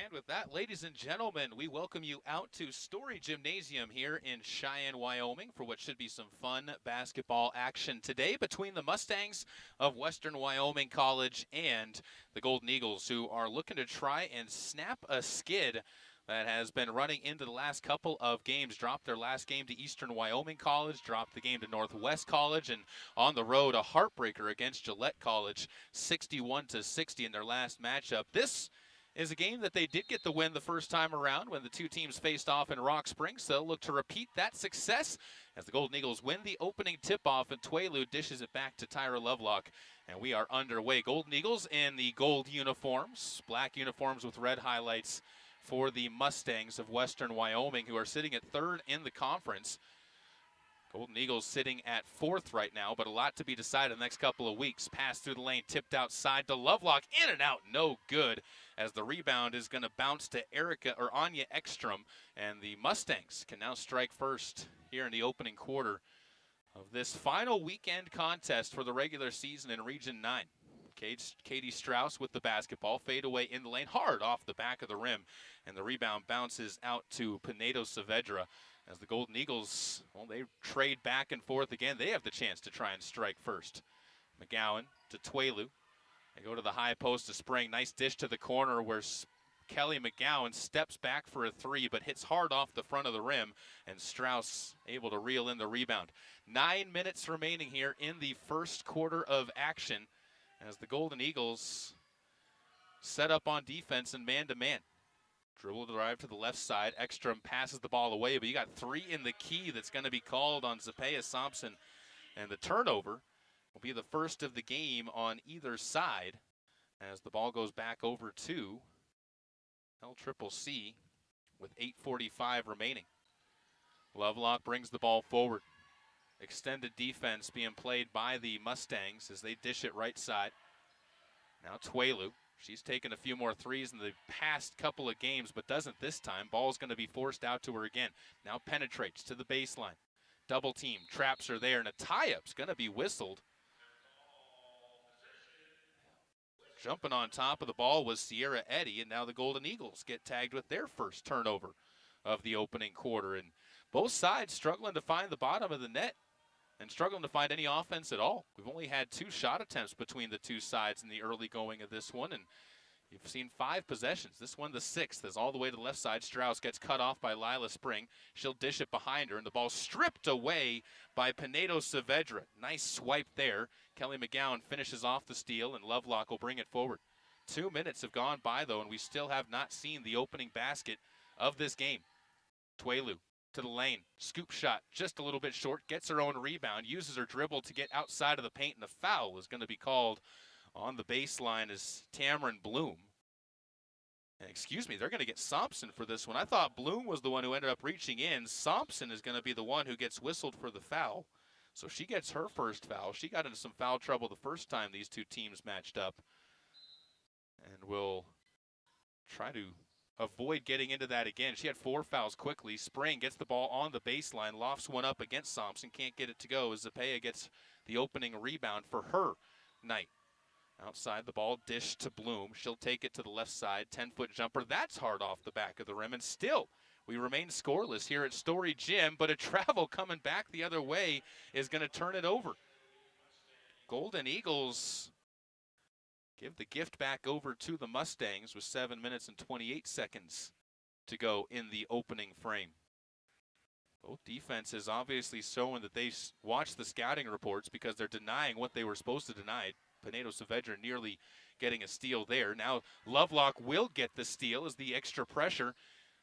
And with that, ladies and gentlemen, we welcome you out to Storey Gymnasium here in Cheyenne, Wyoming for what should be some fun basketball action today between the Mustangs of Western Wyoming College and the Golden Eagles, who are looking to try and snap a skid that has been running into the last couple of games. Dropped their last game to Eastern Wyoming College, dropped the game to Northwest College, and on the road, a heartbreaker against Gillette College, 61-60 in their last matchup. This is a game that they did get the win the first time around when the two teams faced off in Rock Springs. So they'll look to repeat that success as the Golden Eagles win the opening tip-off, and Tuelu dishes it back to Tyra Lovelock. And we are underway. Golden Eagles in the gold uniforms, black uniforms with red highlights for the Mustangs of Western Wyoming, who are sitting at third in the conference. Golden Eagles sitting at fourth right now, but a lot to be decided in the next couple of weeks. Pass through the lane, tipped outside to Lovelock, in and out, no good, as the rebound is going to bounce to Anya Ekstrom, and the Mustangs can now strike first here in the opening quarter of this final weekend contest for the regular season in Region 9. Katie Strauss with the basketball, fade away in the lane, hard off the back of the rim, and the rebound bounces out to Pinedo Saavedra. As the Golden Eagles, well, they trade back and forth again. They have the chance to try and strike first. McGowan to Tuelu. They go to the high post to Spring. Nice dish to the corner where Kelly McGowan steps back for a three, but hits hard off the front of the rim, and Strauss able to reel in the rebound. 9 minutes remaining here in the first quarter of action as the Golden Eagles set up on defense and man-to-man. Dribble drive to the left side. Ekstrom passes the ball away, but you got three in the key that's going to be called on Zapea Sampson. And the turnover will be the first of the game on either side as the ball goes back over to LCCC with 8:45 remaining. Lovelock brings the ball forward. Extended defense being played by the Mustangs as they dish it right side. Now Tuelu. She's taken a few more threes in the past couple of games, but doesn't this time. Ball's going to be forced out to her again. Now penetrates to the baseline. Double team, traps her there, and a tie-up's going to be whistled. Jumping on top of the ball was Sierra Eddy, and now the Golden Eagles get tagged with their first turnover of the opening quarter. And both sides struggling to find the bottom of the net and struggling to find any offense at all. We've only had 2 shot attempts between the two sides in the early going of this one, and you've seen 5 possessions. This one, the 6th, is all the way to the left side. Strauss gets cut off by Lila Spring. She'll dish it behind her, and the ball stripped away by Pinedo Saavedra. Nice swipe there. Kelly McGowan finishes off the steal, and Lovelock will bring it forward. 2 minutes have gone by, though, and we still have not seen the opening basket of this game. Tuelu to the lane, scoop shot just a little bit short, gets her own rebound, uses her dribble to get outside of the paint, and the foul is going to be called on the baseline as Tamron Bloom. And excuse me, they're going to get Sampson for this one. I thought Bloom was the one who ended up reaching in. Sampson is going to be the one who gets whistled for the foul. So she gets her first foul. She got into some foul trouble the first time these two teams matched up. And will try to avoid getting into that again. She had 4 fouls quickly. Spring gets the ball on the baseline, lofts one up against Sampson, can't get it to go as Zapea gets the opening rebound for her night. Outside the ball, dish to Bloom. She'll take it to the left side, 10-foot jumper. That's hard off the back of the rim, and still we remain scoreless here at Storey Gym, but a travel coming back the other way is going to turn it over. Golden Eagles give the gift back over to the Mustangs with 7 minutes and 28 seconds to go in the opening frame. Both defenses obviously showing that they watched the scouting reports because they're denying what they were supposed to deny. Pinedo Saavedra nearly getting a steal there. Now Lovelock will get the steal as the extra pressure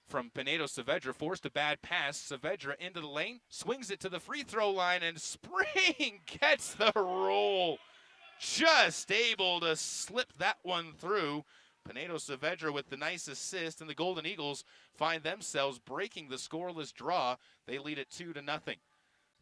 from Pinedo Saavedra forced a bad pass. Saavedra into the lane, swings it to the free throw line, and Spring gets the roll. Just able to slip that one through. Pinedo Saavedra with the nice assist, and the Golden Eagles find themselves breaking the scoreless draw. They lead it 2-0.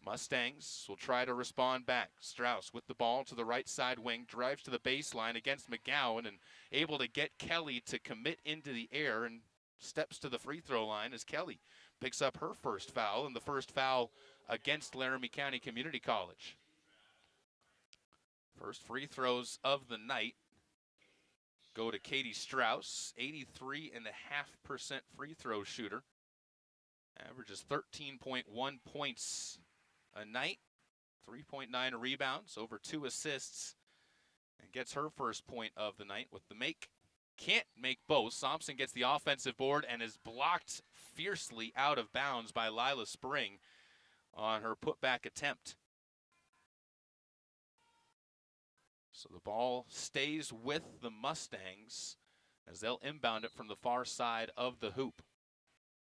Mustangs will try to respond back. Strauss with the ball to the right side wing, drives to the baseline against McGowan, and able to get Kelly to commit into the air and steps to the free throw line as Kelly picks up her first foul, and the first foul against Laramie County Community College. First free throws of the night go to Katie Strauss, 83.5% free throw shooter. Averages 13.1 points a night, 3.9 rebounds, over 2 assists, and gets her first point of the night with the make. Can't make both. Thompson gets the offensive board and is blocked fiercely out of bounds by Lila Spring on her putback attempt. So the ball stays with the Mustangs as they'll inbound it from the far side of the hoop.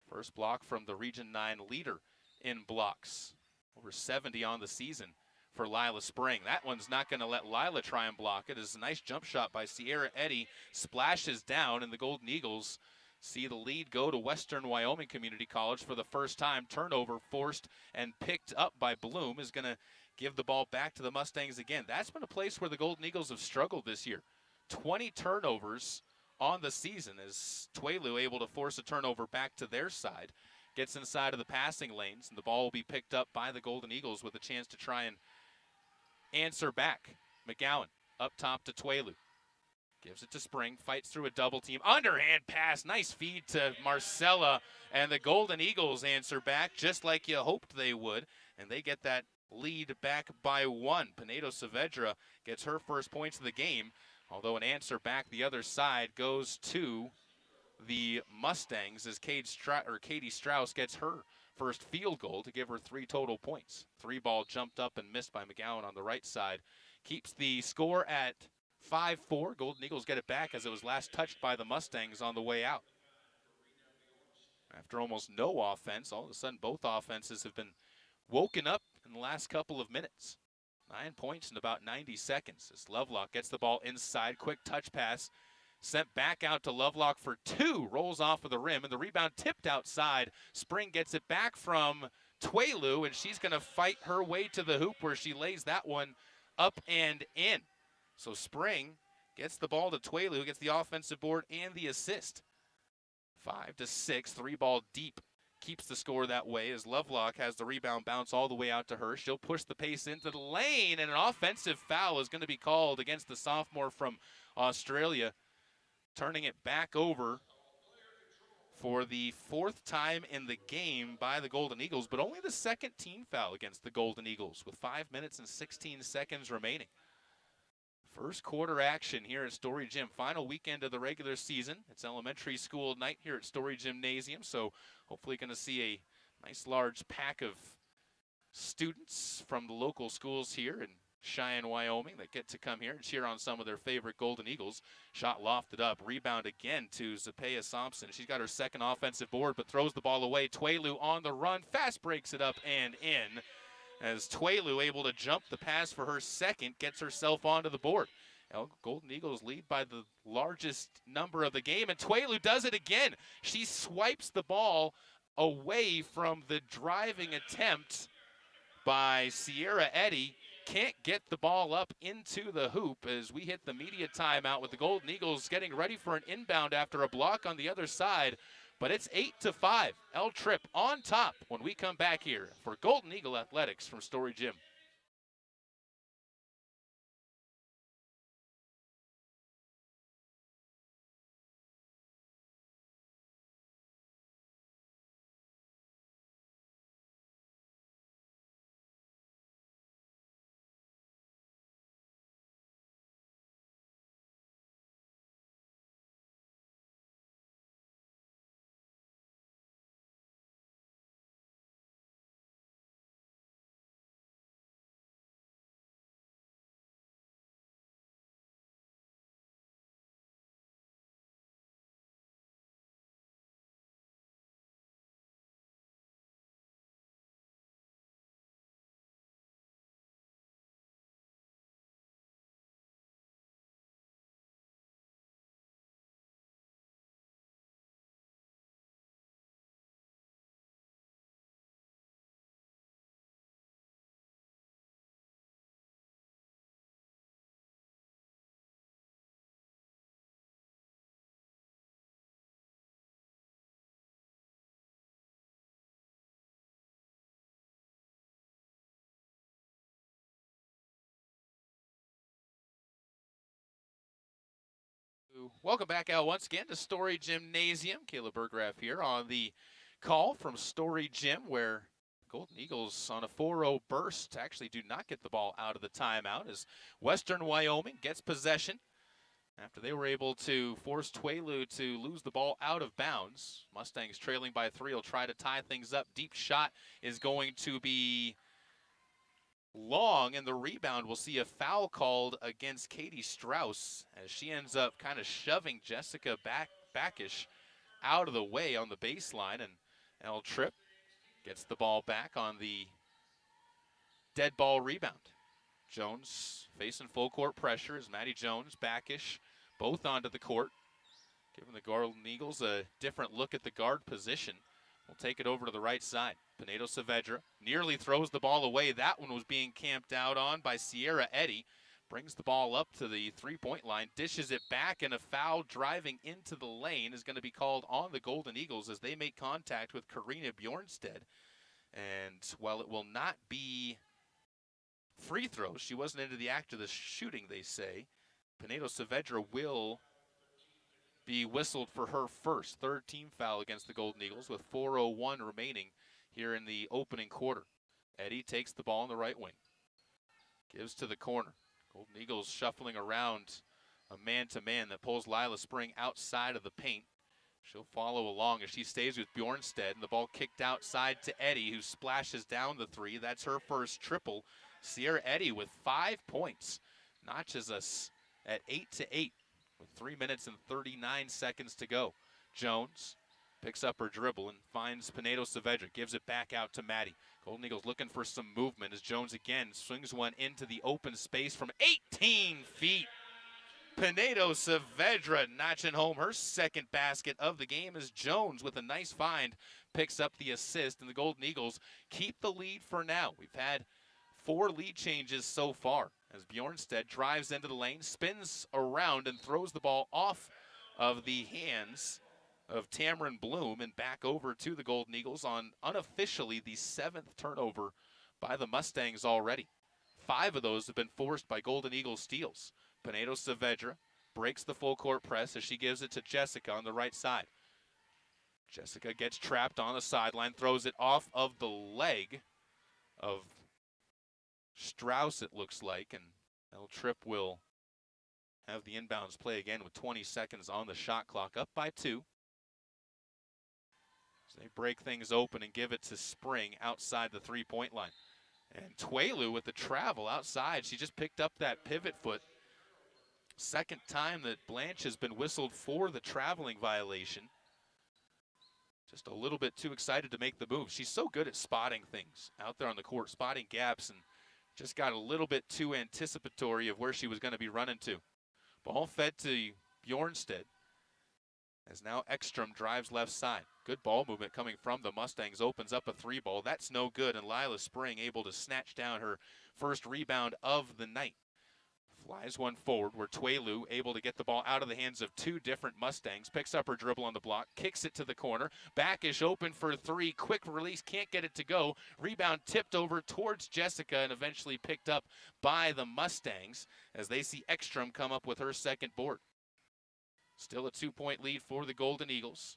First block from the Region 9 leader in blocks. Over 70 on the season for Lila Spring. That one's not going to let Lila try and block it. It's a nice jump shot by Sierra Eddy. Splashes down, and the Golden Eagles see the lead go to Western Wyoming Community College for the first time. Turnover forced and picked up by Bloom is going to give the ball back to the Mustangs again. That's been a place where the Golden Eagles have struggled this year. 20 turnovers on the season as Tuelu able to force a turnover back to their side. Gets inside of the passing lanes, and the ball will be picked up by the Golden Eagles with a chance to try and answer back. McGowan up top to Tuelu. Gives it to Spring, fights through a double team. Underhand pass, nice feed to Marcella, and the Golden Eagles answer back just like you hoped they would, and they get that lead back by 1. Pinedo Saavedra gets her first points of the game, although an answer back the other side goes to the Mustangs as Katie Strauss gets her first field goal to give her 3 total points. 3 ball jumped up and missed by McGowan on the right side. Keeps the score at 5-4. Golden Eagles get it back as it was last touched by the Mustangs on the way out. After almost no offense, all of a sudden both offenses have been woken up in the last couple of minutes. 9 points in about 90 seconds as Lovelock gets the ball inside. Quick touch pass. Sent back out to Lovelock for 2. Rolls off of the rim, and the rebound tipped outside. Spring gets it back from Tuelu, and she's going to fight her way to the hoop where she lays that one up and in. So Spring gets the ball to Tuelu, gets the offensive board and the assist. 5-6, 3 ball deep. Keeps the score that way as Lovelock has the rebound bounce all the way out to her. She'll push the pace into the lane, and an offensive foul is going to be called against the sophomore from Australia. Turning it back over for the 4th time in the game by the Golden Eagles, but only the 2nd team foul against the Golden Eagles with 5 minutes and 16 seconds remaining. First quarter action here at Storey Gym. Final weekend of the regular season. It's elementary school night here at Storey Gymnasium, so hopefully going to see a nice large pack of students from the local schools here in Cheyenne, Wyoming, that get to come here and cheer on some of their favorite Golden Eagles. Shot lofted up. Rebound again to Zapea Thompson. She's got her 2nd offensive board, but throws the ball away. Tuelu on the run. Fast breaks it up and in. As Tuelu able to jump the pass for her 2nd, gets herself onto the board. Golden Eagles lead by the largest number of the game, and Tuelu does it again. She swipes the ball away from the driving attempt by Sierra Eddy. Can't get the ball up into the hoop as we hit the media timeout with the Golden Eagles getting ready for an inbound after a block on the other side. But it's 8-5. L Tripp on top when we come back here for Golden Eagle Athletics from Storey Gym. Welcome back out once again to Storey Gymnasium. Caleb Burgraff here on the call from Storey Gym, where Golden Eagles on a 4-0 burst actually do not get the ball out of the timeout as Western Wyoming gets possession after they were able to force Tuelu to lose the ball out of bounds. Mustangs trailing by 3 will try to tie things up. Deep shot is going to be long, and the rebound will see a foul called against Katie Strauss as she ends up kind of shoving Jessica Backish out of the way on the baseline, and L. Tripp gets the ball back on the dead ball rebound. Jones facing full court pressure as Maddie Jones, Backish, both onto the court, giving the Golden Eagles a different look at the guard position. We'll take it over to the right side. Pinedo Saavedra nearly throws the ball away. That one was being camped out on by Sierra Eddy. Brings the ball up to the three-point line, dishes it back, and a foul driving into the lane is going to be called on the Golden Eagles as they make contact with Karina Bjornstead. And while it will not be free throws, she wasn't into the act of the shooting, they say, Pinedo Saavedra will be whistled for her first, third team foul against the Golden Eagles with 4:01 remaining here in the opening quarter. Eddy takes the ball in the right wing, gives to the corner. Golden Eagles shuffling around a man-to-man that pulls Lila Spring outside of the paint. She'll follow along as she stays with Bjornstead, and the ball kicked outside to Eddy, who splashes down the three. That's her first triple. Sierra Eddy with 5 points notches us at 8-8 with 3 minutes and 39 seconds to go. Jones picks up her dribble and finds Pinedo Saavedra, gives it back out to Maddie. Golden Eagles looking for some movement as Jones again swings one into the open space from 18 feet. Pinedo Saavedra notching home her second basket of the game as Jones, with a nice find, picks up the assist, and the Golden Eagles keep the lead for now. We've had 4 lead changes so far as Bjornstead drives into the lane, spins around, and throws the ball off of the hands of Tamron Bloom and back over to the Golden Eagles on unofficially the 7th turnover by the Mustangs already. 5 of those have been forced by Golden Eagles steals. Pinedo Saavedra breaks the full court press as she gives it to Jessica on the right side. Jessica gets trapped on the sideline, throws it off of the leg of Strauss, it looks like, and L. Tripp will have the inbounds play again with 20 seconds on the shot clock, up by 2. So they break things open and give it to Spring outside the three-point line. And Tuelu with the travel outside. She just picked up that pivot foot. Second time that Blanche has been whistled for the traveling violation. Just a little bit too excited to make the move. She's so good at spotting things out there on the court, spotting gaps, and just got a little bit too anticipatory of where she was going to be running to. Ball fed to Bjornstead as now Ekstrom drives left side. Good ball movement coming from the Mustangs, opens up a 3-ball. That's no good, and Lila Spring able to snatch down her first rebound of the night. Flies one forward where Tuelu able to get the ball out of the hands of 2 different Mustangs. Picks up her dribble on the block, kicks it to the corner. Backish open for 3, quick release, can't get it to go. Rebound tipped over towards Jessica and eventually picked up by the Mustangs as they see Ekstrom come up with her second board. Still a 2-point lead for the Golden Eagles.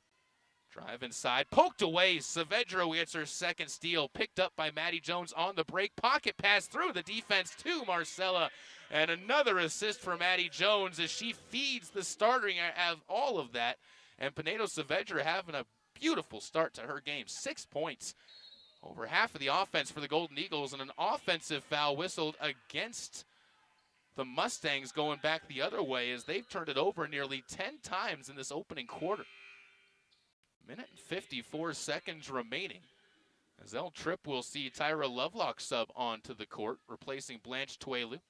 Drive inside, poked away. Saavedra gets her second steal, picked up by Maddie Jones on the break. Pocket pass through the defense to Marcella. And another assist for Maddie Jones as she feeds the starting of all of that. And Pinedo Saavedra having a beautiful start to her game. 6 points, over half of the offense for the Golden Eagles, and an offensive foul whistled against the Mustangs going back the other way as they've turned it over nearly 10 times in this opening quarter. Minute and 54 seconds remaining as L. Tripp will see Tyra Lovelock sub onto the court, replacing Blanche Tuelu.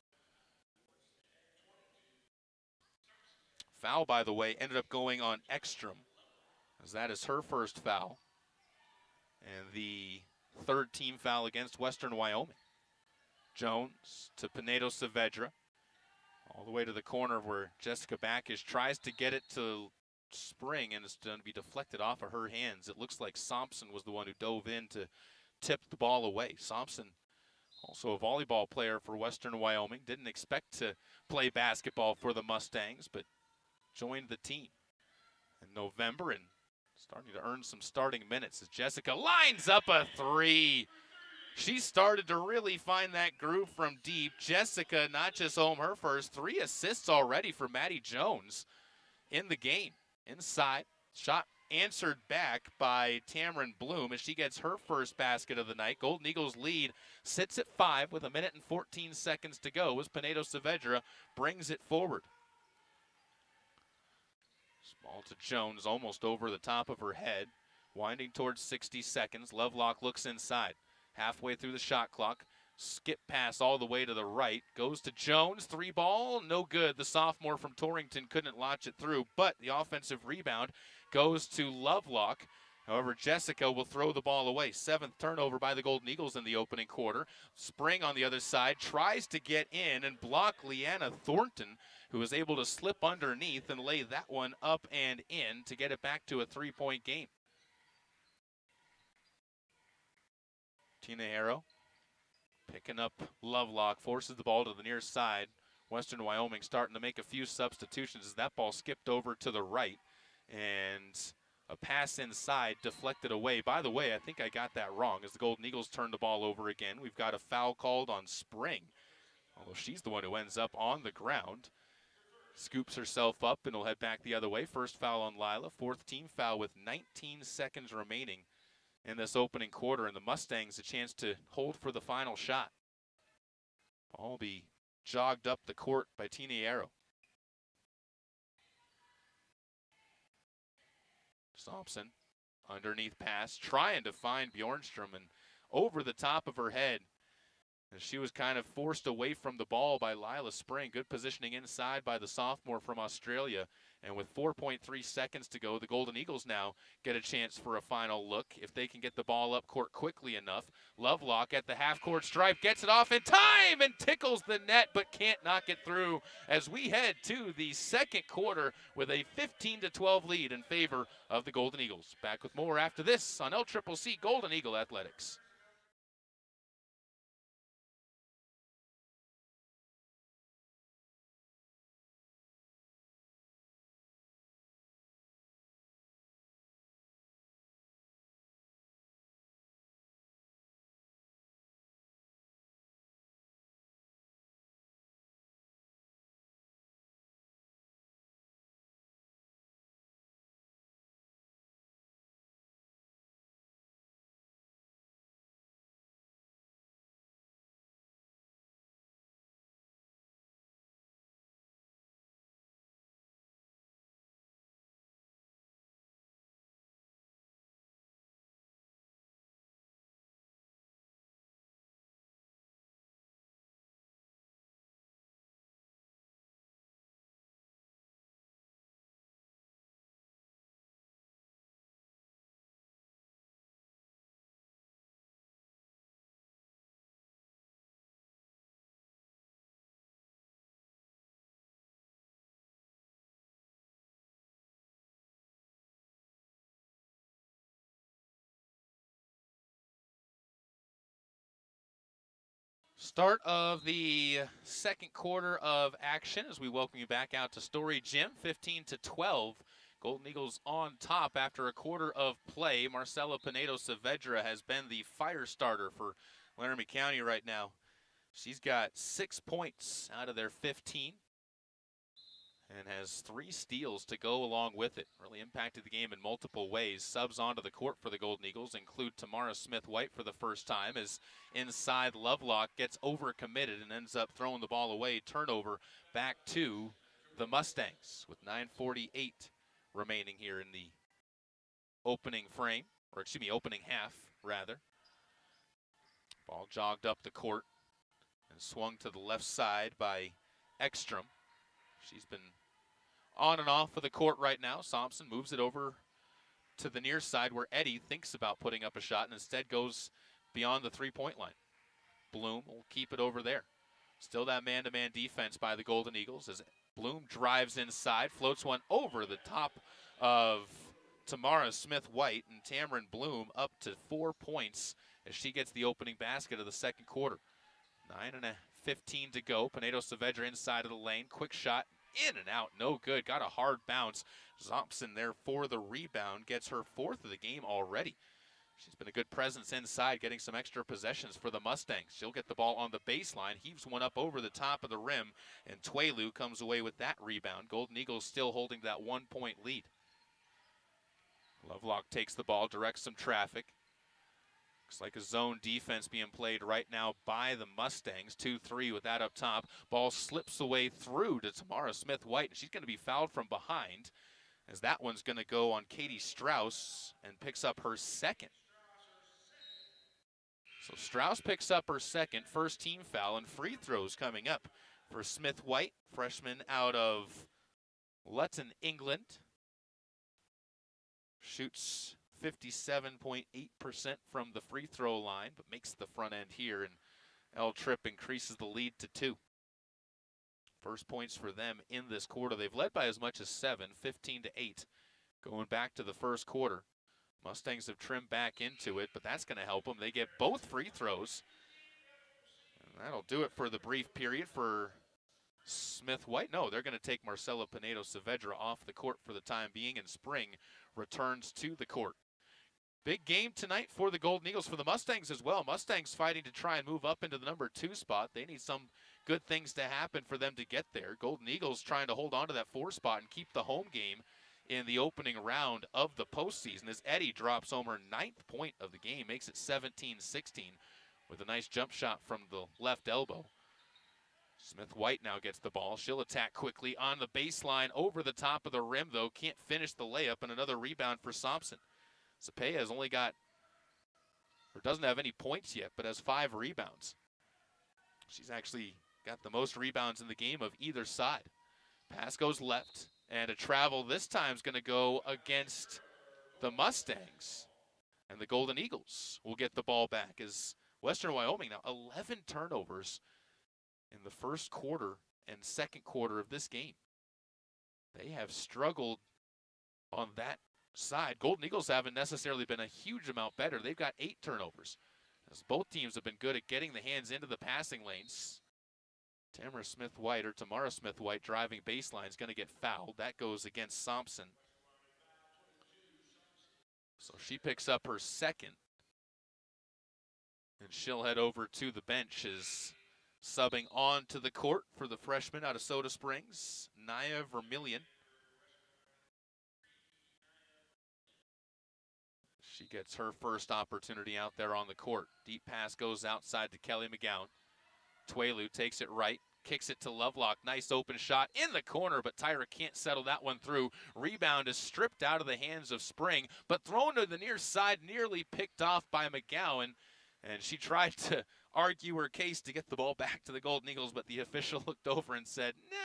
Foul, by the way, ended up going on Ekstrom, as that is her first foul and the 3rd team foul against Western Wyoming. Jones to Pinedo Saavedra, all the way to the corner where Jessica Backish tries to get it to Spring, and it's going to be deflected off of her hands. It looks like Thompson was the one who dove in to tip the ball away. Thompson, also a volleyball player for Western Wyoming, didn't expect to play basketball for the Mustangs, but joined the team in November and starting to earn some starting minutes as Jessica lines up a three. She started to really find that groove from deep. Jessica not just home her first, 3 assists already for Maddie Jones in the game. Inside, shot answered back by Tamron Bloom as she gets her first basket of the night. Golden Eagles lead sits at 5 with 1 minute and 14 seconds to go as Pinedo Saavedra brings it forward. Ball to Jones, almost over the top of her head. Winding towards 60 seconds. Lovelock looks inside. Halfway through the shot clock. Skip pass all the way to the right. Goes to Jones. 3 ball. No good. The sophomore from Torrington couldn't launch it through, but the offensive rebound goes to Lovelock. However, Jessica will throw the ball away. 7th turnover by the Golden Eagles in the opening quarter. Spring on the other side tries to get in and block Leanna Thornton, who was able to slip underneath and lay that one up and in to get it back to a 3-point game. Tina Harrow picking up Lovelock, forces the ball to the near side. Western Wyoming starting to make a few substitutions as that ball skipped over to the right. And a pass inside deflected away. By the way, I think I got that wrong as the Golden Eagles turn the ball over again. We've got a foul called on Spring, although she's the one who ends up on the ground. Scoops herself up and will head back the other way. First foul on Lila. 4th team foul with 19 seconds remaining in this opening quarter. And the Mustangs a chance to hold for the final shot. Ball will be jogged up the court by Tina Arrow. Thompson, underneath pass, trying to find Bjornstrom and over the top of her head. And she was kind of forced away from the ball by Lila Spring. Good positioning inside by the sophomore from Australia. And with 4.3 seconds to go, the Golden Eagles now get a chance for a final look if they can get the ball up court quickly enough. Lovelock at the half-court stripe gets it off in time and tickles the net but can't knock it through as we head to the second quarter with a 15-12 lead in favor of the Golden Eagles. Back with more after this on LCCC Golden Eagle Athletics. Start of the second quarter of action as we welcome you back out to Storey Gym, 15-12. Golden Eagles on top after a quarter of play. Marcella Pinedo Saavedra has been the fire starter for Laramie County right now. She's got 6 points out of their 15 and has 3 steals to go along with it. Really impacted the game in multiple ways. Subs onto the court for the Golden Eagles include Tamara Smith-White for the first time as inside Lovelock gets overcommitted and ends up throwing the ball away. Turnover back to the Mustangs with 9:48 remaining here in the opening frame, or excuse me, opening half rather. Ball jogged up the court and swung to the left side by Ekstrom. She's been on and off of the court right now. Thompson moves it over to the near side where Eddie thinks about putting up a shot and instead goes beyond the three-point line. Bloom will keep it over there. Still that man-to-man defense by the Golden Eagles as Bloom drives inside, floats one over the top of Tamara Smith-White, and Tamron Bloom up to 4 points as she gets the opening basket of the second quarter. 9:15 to go. Pinedo Saavedra inside of the lane. Quick shot. in and out, no good. Got a hard bounce. Thompson there for the rebound, gets her 4th of the game already. She's been a good presence inside, getting some extra possessions for the Mustangs. She'll get the ball on the baseline, heaves one up over the top of the rim, and Tuelu comes away with that rebound. Golden Eagles still holding that 1-point lead. Lovelock takes the ball, directs some traffic. Looks like a zone defense being played right now by the Mustangs. 2-3 with that up top. Ball slips away through to Tamara Smith-White, and she's going to be fouled from behind, as that one's going to go on Katie Strauss and picks up her 2nd. So Strauss picks up her 2nd, first team foul, and free throws coming up for Smith-White, freshman out of Luton, England. Shoots 57.8% from the free throw line, but makes the front end here, and L. Tripp increases the lead to 2. First points for them in this quarter. They've led by as much as 7, 15-8, going back to the first quarter. Mustangs have trimmed back into it, but that's going to help them. They get both free throws. And that'll do it for the brief period for Smith-White. No, they're going to take Marcela Pinedo-Saavedra off the court for the time being, and Spring returns to the court. Big game tonight for the Golden Eagles, for the Mustangs as well. Mustangs fighting to try and move up into the number 2 spot. They need some good things to happen for them to get there. Golden Eagles trying to hold on to that 4 spot and keep the home game in the opening round of the postseason, as Eddie drops home her 9th point of the game, makes it 17-16 with a nice jump shot from the left elbow. Smith-White now gets the ball. She'll attack quickly on the baseline, over the top of the rim, though. Can't finish the layup, and another rebound for Thompson. Cepeda has only got, or doesn't have any points yet, but has 5 rebounds. She's actually got the most rebounds in the game of either side. Pass goes left, and a travel this time is going to go against the Mustangs. And the Golden Eagles will get the ball back, as Western Wyoming now 11 turnovers in the first quarter and second quarter of this game. They have struggled on that side. Golden Eagles haven't necessarily been a huge amount better. They've got 8 turnovers, as both teams have been good at getting the hands into the passing lanes. Tamara Smith-White driving baseline is going to get fouled. That goes against Thompson. So she picks up her 2nd. And she'll head over to the bench, as subbing onto the court for the freshman out of Soda Springs, Naya Vermillion. She gets her first opportunity out there on the court. Deep pass goes outside to Kelly McGowan. Tuelu takes it right, kicks it to Lovelock. Nice open shot in the corner, but Tyra can't settle that one through. Rebound is stripped out of the hands of Spring, but thrown to the near side, nearly picked off by McGowan. And she tried to argue her case to get the ball back to the Golden Eagles, but the official looked over and said, no,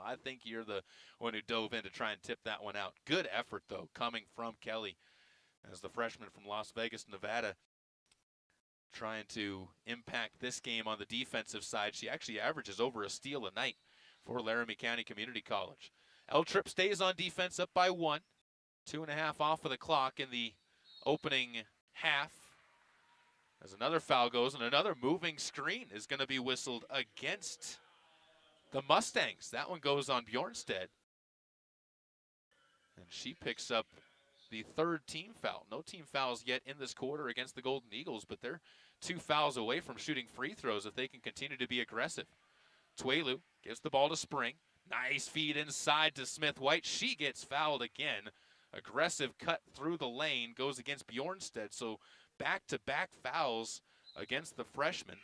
I think you're the one who dove in to try and tip that one out. Good effort, though, coming from Kelly, as the freshman from Las Vegas, Nevada, trying to impact this game on the defensive side. She actually averages over a steal a night for Laramie County Community College. L. Tripp stays on defense, up by 1. 2.5 off of the clock in the opening half, as another foul goes, and another moving screen is going to be whistled against the Mustangs. That one goes on Bjornstead, and she picks up the 3rd team foul. No team fouls yet in this quarter against the Golden Eagles, but they're 2 fouls away from shooting free throws if they can continue to be aggressive. Tuelu gives the ball to Spring. Nice feed inside to Smith-White. She gets fouled again. Aggressive cut through the lane goes against Bjornstead. So back-to-back fouls against the freshman.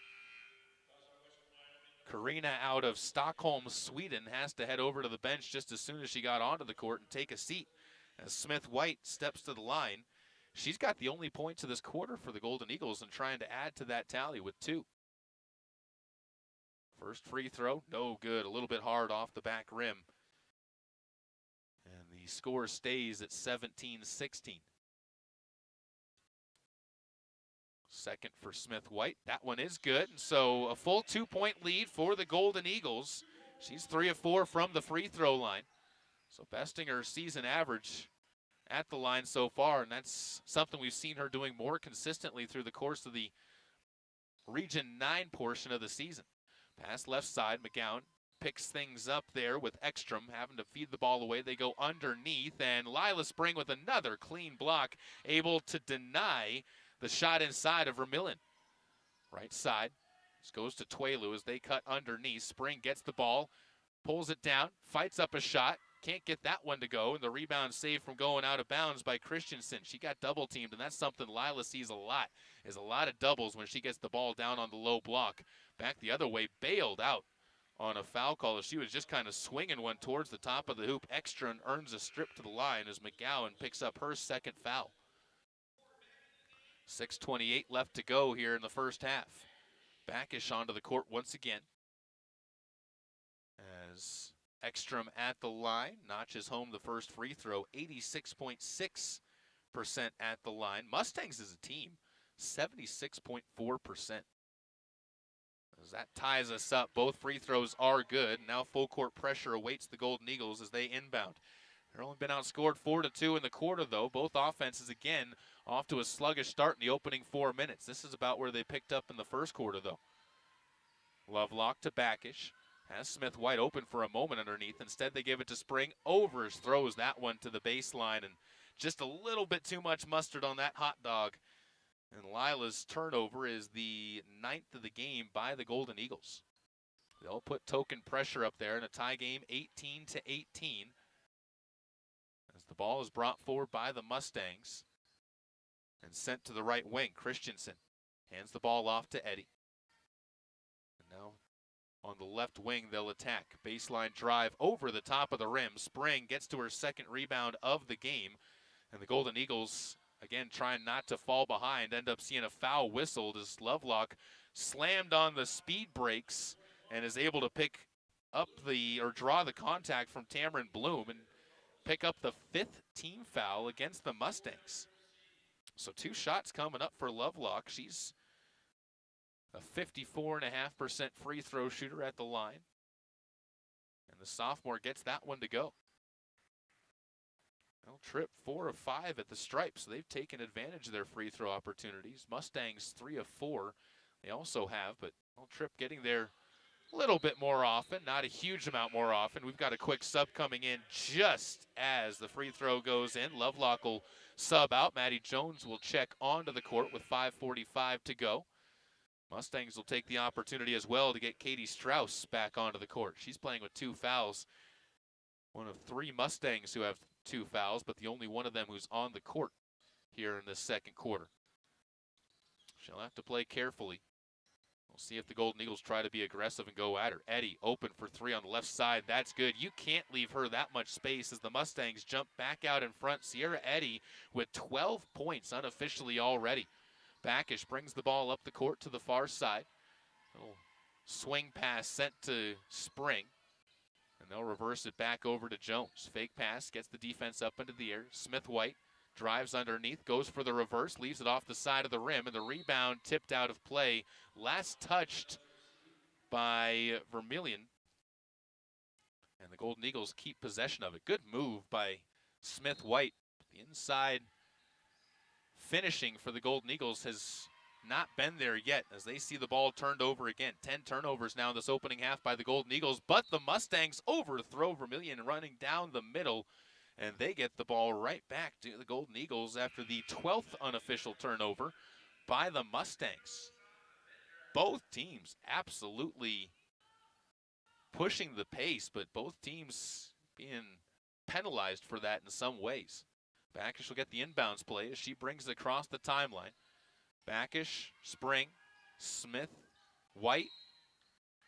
Karina out of Stockholm, Sweden, has to head over to the bench just as soon as she got onto the court and take a seat, as Smith-White steps to the line. She's got the only points of this quarter for the Golden Eagles and trying to add to that tally with 2. First free throw, no good. A little bit hard off the back rim. And the score stays at 17-16. Second for Smith-White. That one is good. And so a full 2-point lead for the Golden Eagles. She's 3 of 4 from the free throw line. So besting her season average at the line so far, and that's something we've seen her doing more consistently through the course of the Region 9 portion of the season. Pass left side, McGowan picks things up there with Ekstrom having to feed the ball away. They go underneath, and Lila Spring with another clean block, able to deny the shot inside of Vermillion. Right side. This goes to Tuelu as they cut underneath. Spring gets the ball, pulls it down, fights up a shot. Can't get that one to go, and the rebound saved from going out of bounds by Christensen. She got double teamed, and that's something Lila sees a lot, is a lot of doubles when she gets the ball down on the low block. Back the other way, bailed out on a foul call as she was just kind of swinging one towards the top of the hoop. Extra earns a strip to the line as McGowan picks up her second foul. 6:28 left to go here in the first half. Backish onto the court once again as Ekstrom at the line notches home the first free throw. 86.6% at the line. Mustangs as a team, 76.4%. As that ties us up, both free throws are good. Now full court pressure awaits the Golden Eagles as they inbound. They've only been outscored 4-2 in the quarter, though. Both offenses, again, off to a sluggish start in the opening 4 minutes. This is about where they picked up in the first quarter, though. Lovelock to Backish. Has Smith White open for a moment underneath. Instead, they give it to Spring. Overs throws that one to the baseline, and just a little bit too much mustard on that hot dog. And Lila's turnover is the 9th of the game by the Golden Eagles. They'll put token pressure up there in a tie game, 18-18. As the ball is brought forward by the Mustangs and sent to the right wing. Christensen hands the ball off to Eddie. And now on the left wing, they'll attack. Baseline drive over the top of the rim. Spring gets to her second rebound of the game. And the Golden Eagles, again, trying not to fall behind, end up seeing a foul whistled as Lovelock slammed on the speed brakes and is able to pick up draw the contact from Tamron Bloom and pick up the 5th team foul against the Mustangs. So 2 shots coming up for Lovelock. She's a 54.5% free throw shooter at the line. And the sophomore gets that one to go. Well, Tripp 4 of 5 at the stripe, so they've taken advantage of their free throw opportunities. Mustangs 3 of 4 they also have, but Tripp getting there a little bit more often, not a huge amount more often. We've got a quick sub coming in just as the free throw goes in. Lovelock will sub out. Maddie Jones will check onto the court with 5:45 to go. Mustangs will take the opportunity as well to get Katie Strauss back onto the court. She's playing with 2 fouls. One of 3 Mustangs who have 2 fouls, but the only one of them who's on the court here in this second quarter. She'll have to play carefully. We'll see if the Golden Eagles try to be aggressive and go at her. Eddie open for 3 on the left side. That's good. You can't leave her that much space as the Mustangs jump back out in front. Sierra Eddy with 12 points unofficially already. Backish brings the ball up the court to the far side. Little swing pass sent to Spring. And they'll reverse it back over to Jones. Fake pass, gets the defense up into the air. Smith White drives underneath, goes for the reverse, leaves it off the side of the rim, and the rebound tipped out of play. Last touched by Vermillion. And the Golden Eagles keep possession of it. Good move by Smith White. The inside finishing for the Golden Eagles has not been there yet as they see the ball turned over again. 10 turnovers now in this opening half by the Golden Eagles, but the Mustangs overthrow Vermillion running down the middle, and they get the ball right back to the Golden Eagles after the 12th unofficial turnover by the Mustangs. Both teams absolutely pushing the pace, but both teams being penalized for that in some ways. Backish will get the inbounds play as she brings it across the timeline. Backish, Spring, Smith, White,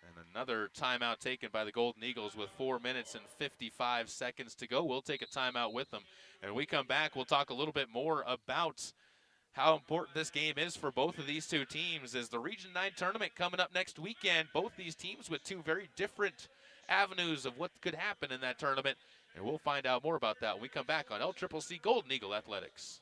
and another timeout taken by the Golden Eagles with 4 minutes and 55 seconds to go. We'll take a timeout with them. And when we come back, we'll talk a little bit more about how important this game is for both of these 2 teams as the Region 9 tournament coming up next weekend. Both these teams with 2 very different avenues of what could happen in that tournament. And we'll find out more about that when we come back on LCCC Golden Eagle Athletics.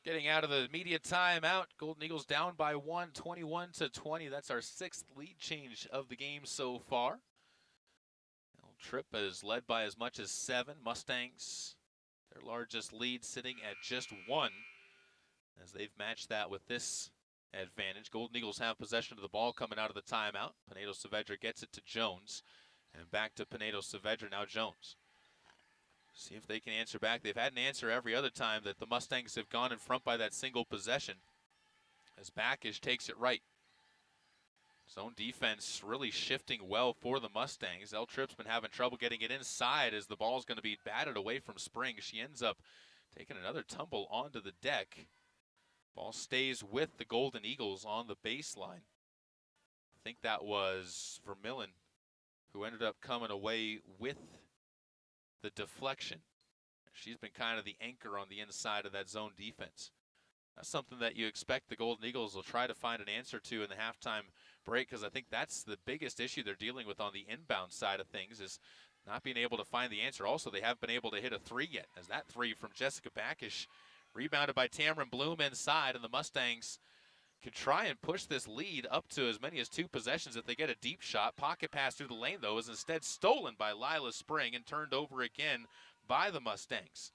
Getting out of the media timeout, Golden Eagles down by 1, 21-20. That's our 6th lead change of the game so far. Trip is led by as much as 7. Mustangs, their largest lead, sitting at just 1, as they've matched that with this advantage. Golden Eagles have possession of the ball coming out of the timeout. Pinedo Saavedra gets it to Jones, and back to Pinedo Saavedra, now Jones. See if they can answer back. They've had an answer every other time that the Mustangs have gone in front by that single possession, as Backish takes it right. Zone defense really shifting well for the Mustangs. L Tripp's been having trouble getting it inside as the ball's going to be batted away from Spring. She ends up taking another tumble onto the deck. Ball stays with the Golden Eagles on the baseline. I think that was Vermillion who ended up coming away with the deflection. She's been kind of the anchor on the inside of that zone defense. That's something that you expect the Golden Eagles will try to find an answer to in the halftime break, because I think that's the biggest issue they're dealing with on the inbound side of things, is not being able to find the answer. Also, they haven't been able to hit a 3 yet, as that 3 from Jessica Backish rebounded by Tamron Bloom inside, and the Mustangs could try and push this lead up to as many as 2 possessions if they get a deep shot. Pocket pass through the lane, though, is instead stolen by Lila Spring and turned over again by the Mustangs.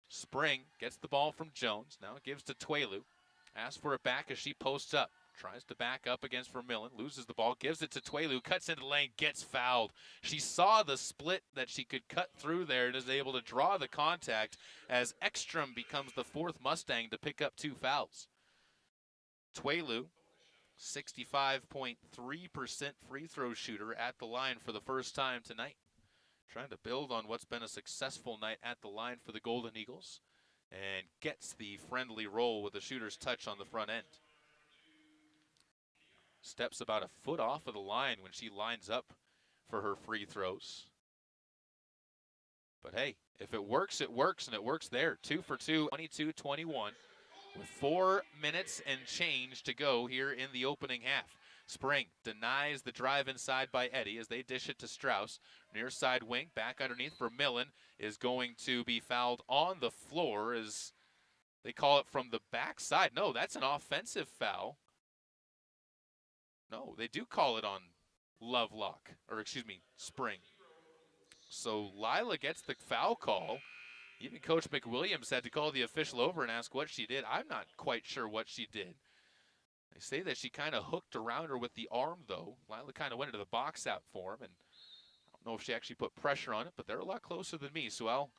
Spring gets the ball from Jones, now gives to Twelu. Asks for it back as she posts up. Tries to back up against Vermillion, loses the ball, gives it to Twelu, cuts into the lane, gets fouled. She saw the split that she could cut through there and is able to draw the contact as Ekstrom becomes the 4th Mustang to pick up 2 fouls. Twelu, 65.3% free throw shooter at the line for the first time tonight. Trying to build on what's been a successful night at the line for the Golden Eagles, and gets the friendly roll with a shooter's touch on the front end. Steps about a foot off of the line when she lines up for her free throws. But hey, if it works, it works, and it works there. 2 for 2, 22-21, with 4 minutes and change to go here in the opening half. Spring denies the drive inside by Eddy as they dish it to Strauss. Near side wing, back underneath for Millen, is going to be fouled on the floor as they call it from the backside. No, that's an offensive foul. No, they do call it on Lovelock, or excuse me, Spring. So Lila gets the foul call. Even Coach McWilliams had to call the official over and ask what she did. I'm not quite sure what she did. They say that she kind of hooked around her with the arm, though. Lila kind of went into the box out for him, and I don't know if she actually put pressure on it, but they're a lot closer than me, so I'll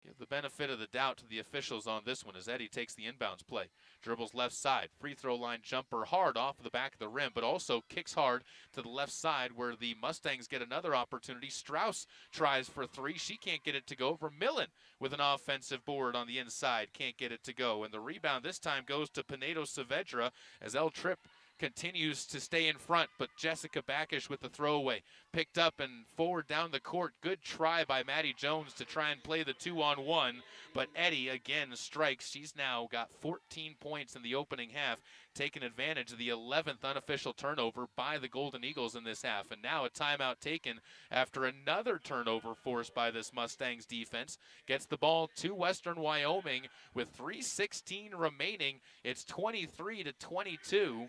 give the benefit of the doubt to the officials on this one as Eddy takes the inbounds play. Dribbles left side, free throw line jumper hard off the back of the rim, but also kicks hard to the left side where the Mustangs get another opportunity. Strauss tries for 3. She can't get it to go. Vermillion with an offensive board on the inside, can't get it to go. And the rebound this time goes to Pinedo Saavedra as L Tripp continues to stay in front, but Jessica Backish with the throwaway. Picked up and forward down the court. Good try by Maddie Jones to try and play the 2-on-1, but Eddy again strikes. She's now got 14 points in the opening half, taking advantage of the 11th unofficial turnover by the Golden Eagles in this half. And now a timeout taken after another turnover forced by this Mustangs defense. Gets the ball to Western Wyoming with 3:16 remaining. It's 23-22.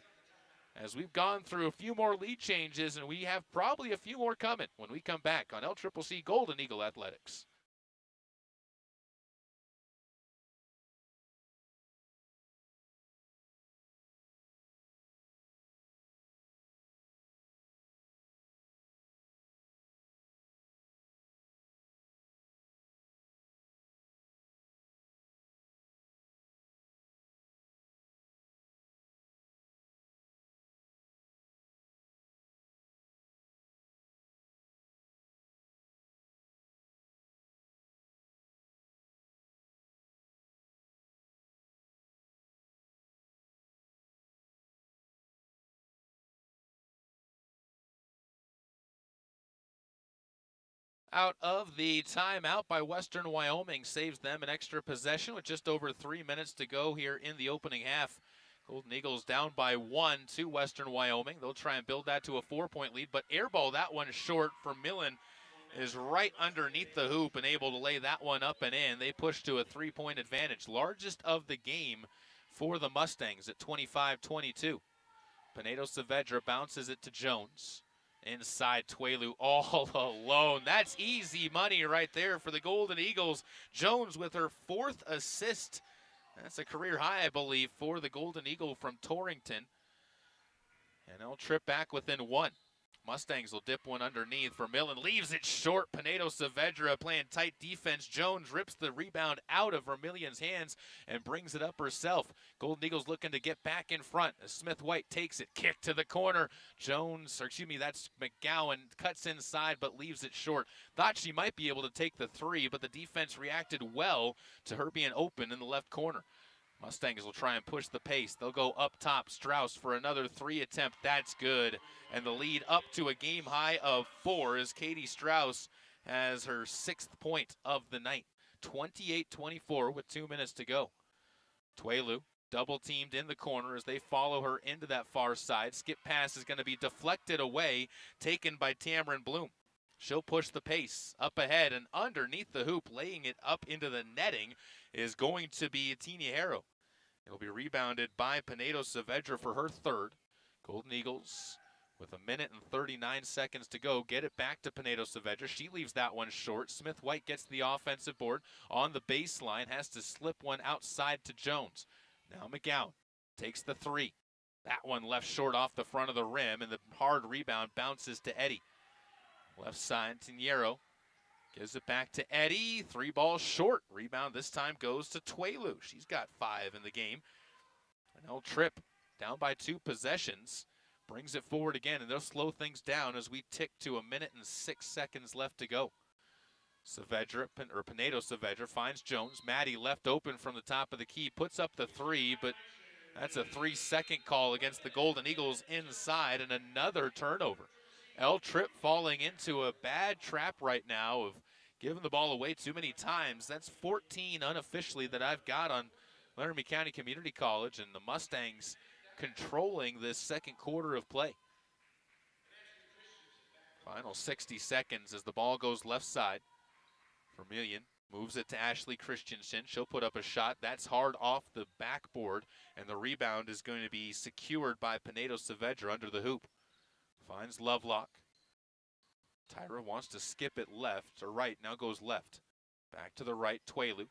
As we've gone through a few more lead changes, and we have probably a few more coming when we come back on LCCC Golden Eagle Athletics. Out of the timeout by Western Wyoming saves them an extra possession with just over 3 minutes to go here in the opening half. Golden Eagles down by 1 to Western Wyoming. They'll try and build that to a 4-point lead, but airball that one short for Millen is right underneath the hoop and able to lay that one up and in. They push to a 3-point advantage, largest of the game for the Mustangs at 25-22. Pinedo Saavedra bounces it to Jones. Inside, Tuelu all alone. That's easy money right there for the Golden Eagles. Jones with her 4th assist. That's a career high, I believe, for the Golden Eagle from Torrington. And they'll trip back within 1. Mustangs will dip one underneath. Vermillion leaves it short. Pinedo Saavedra playing tight defense. Jones rips the rebound out of Vermillion's hands and brings it up herself. Golden Eagles looking to get back in front as Smith-White takes it. Kick to the corner. That's McGowan, cuts inside but leaves it short. Thought she might be able to take the 3, but the defense reacted well to her being open in the left corner. Mustangs will try and push the pace. They'll go up top. Strauss for another 3 attempt. That's good. And the lead up to a game high of 4 as Katie Strauss has her 6th point of the night. 28-24 with 2 minutes to go. Tuelu double teamed in the corner as they follow her into that far side. Skip pass is going to be deflected away, taken by Tamron Bloom. She'll push the pace up ahead and underneath the hoop, laying it up into the netting is going to be Tina Harrow. It'll be rebounded by Pinedo Saavedra for her 3rd. Golden Eagles, with 1 minute and 39 seconds to go, get it back to Pinedo Saavedra. She leaves that one short. Smith-White gets the offensive board on the baseline, has to slip one outside to Jones. Now McGowan takes the 3. That one left short off the front of the rim, and the hard rebound bounces to Eddy. Left side, Tiniero gives it back to Eddy. 3 balls short. Rebound this time goes to Tuelu. She's got 5 in the game. And they'll trip down by 2 possessions. Brings it forward again, and they'll slow things down as we tick to 1 minute and 6 seconds left to go. Pinedo Saavedra finds Jones. Maddie left open from the top of the key. Puts up the 3, but that's a 3-second call against the Golden Eagles inside, and another turnover. L Tripp falling into a bad trap right now of giving the ball away too many times. That's 14 unofficially that I've got on Laramie County Community College, and the Mustangs controlling this second quarter of play. Final 60 seconds as the ball goes left side. Vermillion moves it to Ashley Christensen. She'll put up a shot. That's hard off the backboard, and the rebound is going to be secured by Pinedo Saavedra under the hoop. Finds Lovelock. Tyra wants to skip it left or right. Now goes left. Back to the right. Tuelu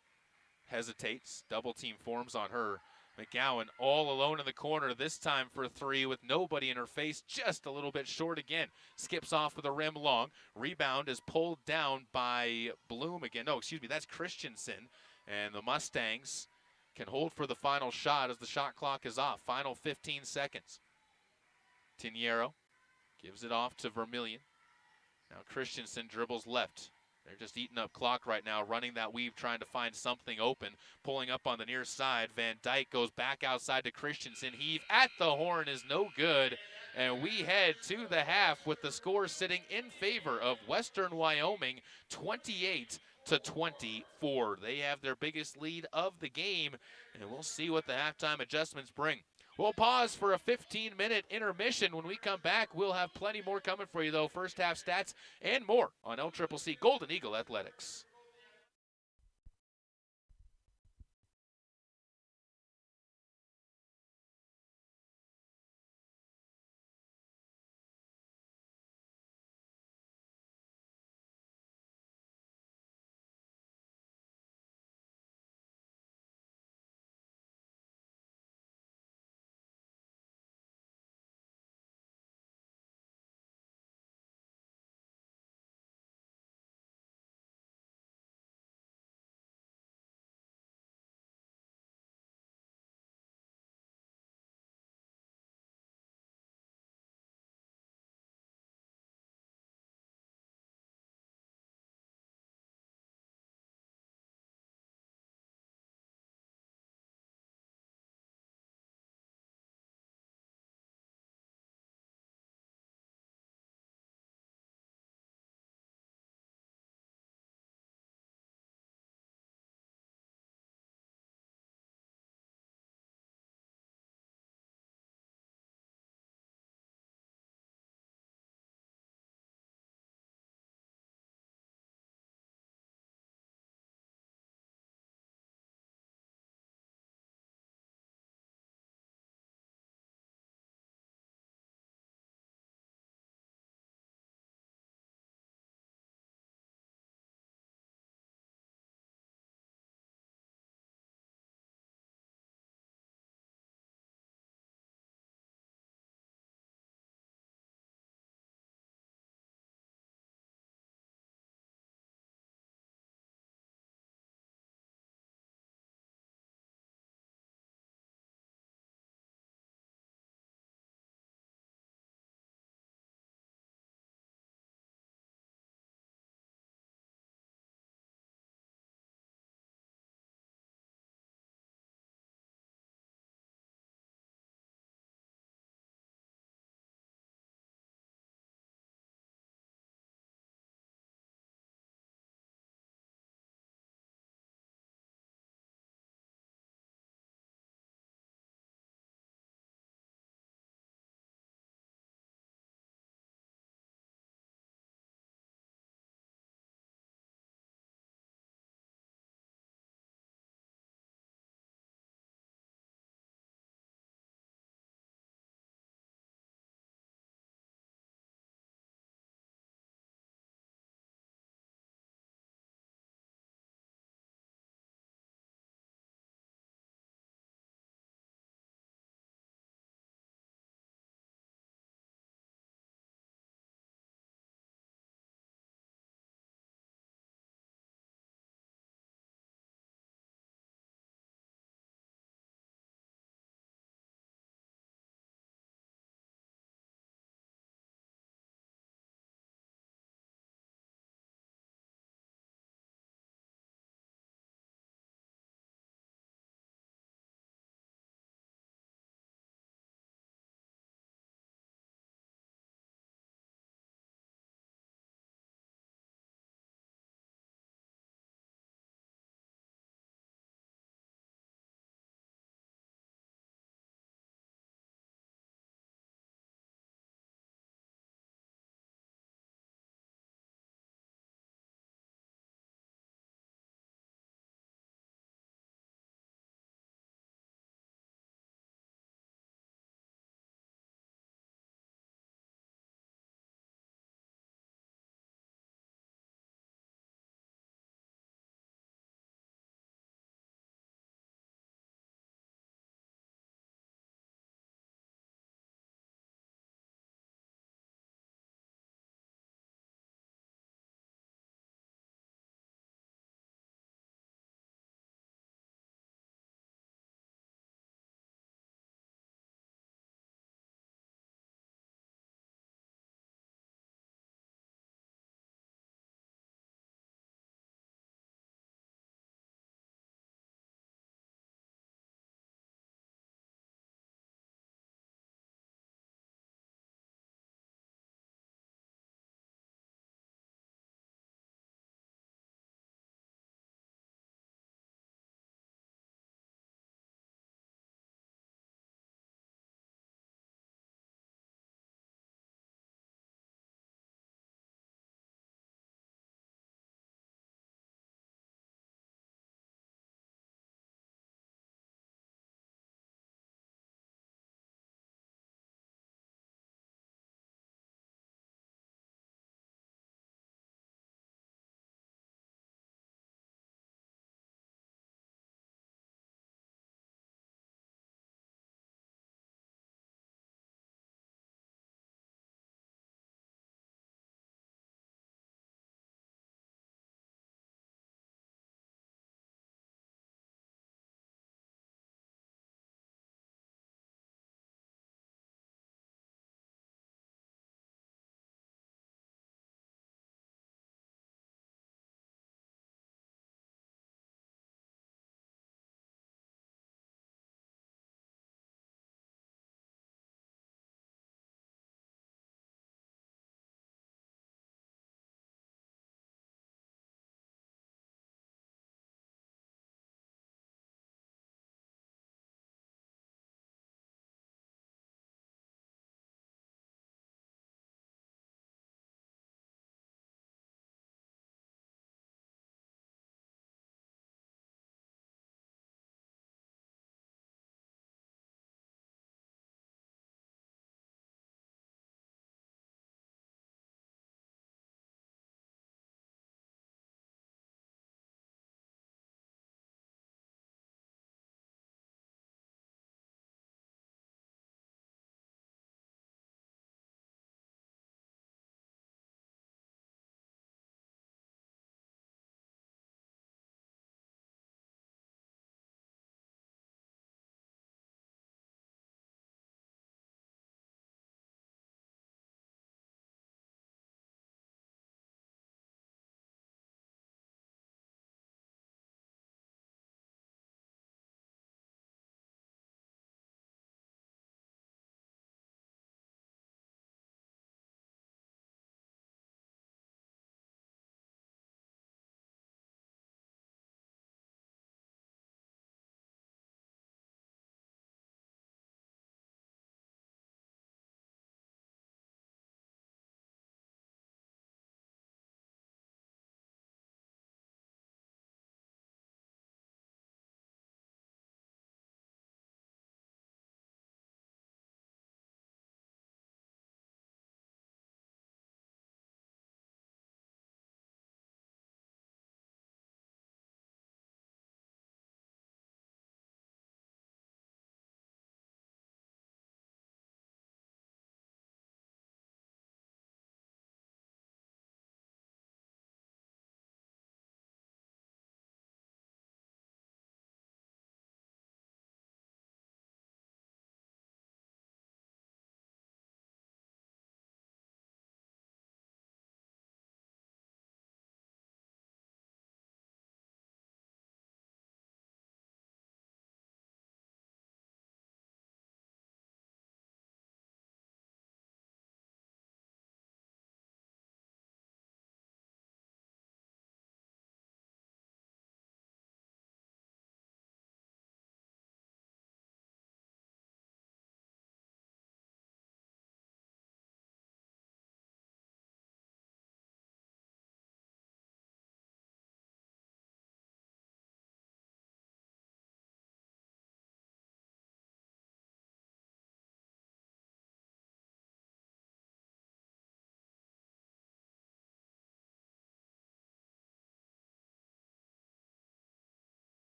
hesitates. Double team forms on her. McGowan all alone in the corner this time for 3 with nobody in her face. Just a little bit short again. Skips off with a rim long. Rebound is pulled down by Bloom again. No, excuse me. That's Christensen. And the Mustangs can hold for the final shot as the shot clock is off. Final 15 seconds. Tiniero gives it off to Vermillion. Now Christensen dribbles left. They're just eating up clock right now, running that weave, trying to find something open. Pulling up on the near side. Van Dyke goes back outside to Christensen. Heave at the horn is no good. And we head to the half with the score sitting in favor of Western Wyoming, 28-24. They have their biggest lead of the game, and we'll see what the halftime adjustments bring. We'll pause for a 15-minute intermission. When we come back, we'll have plenty more coming for you, though. First half stats and more on LCCC Golden Eagle Athletics.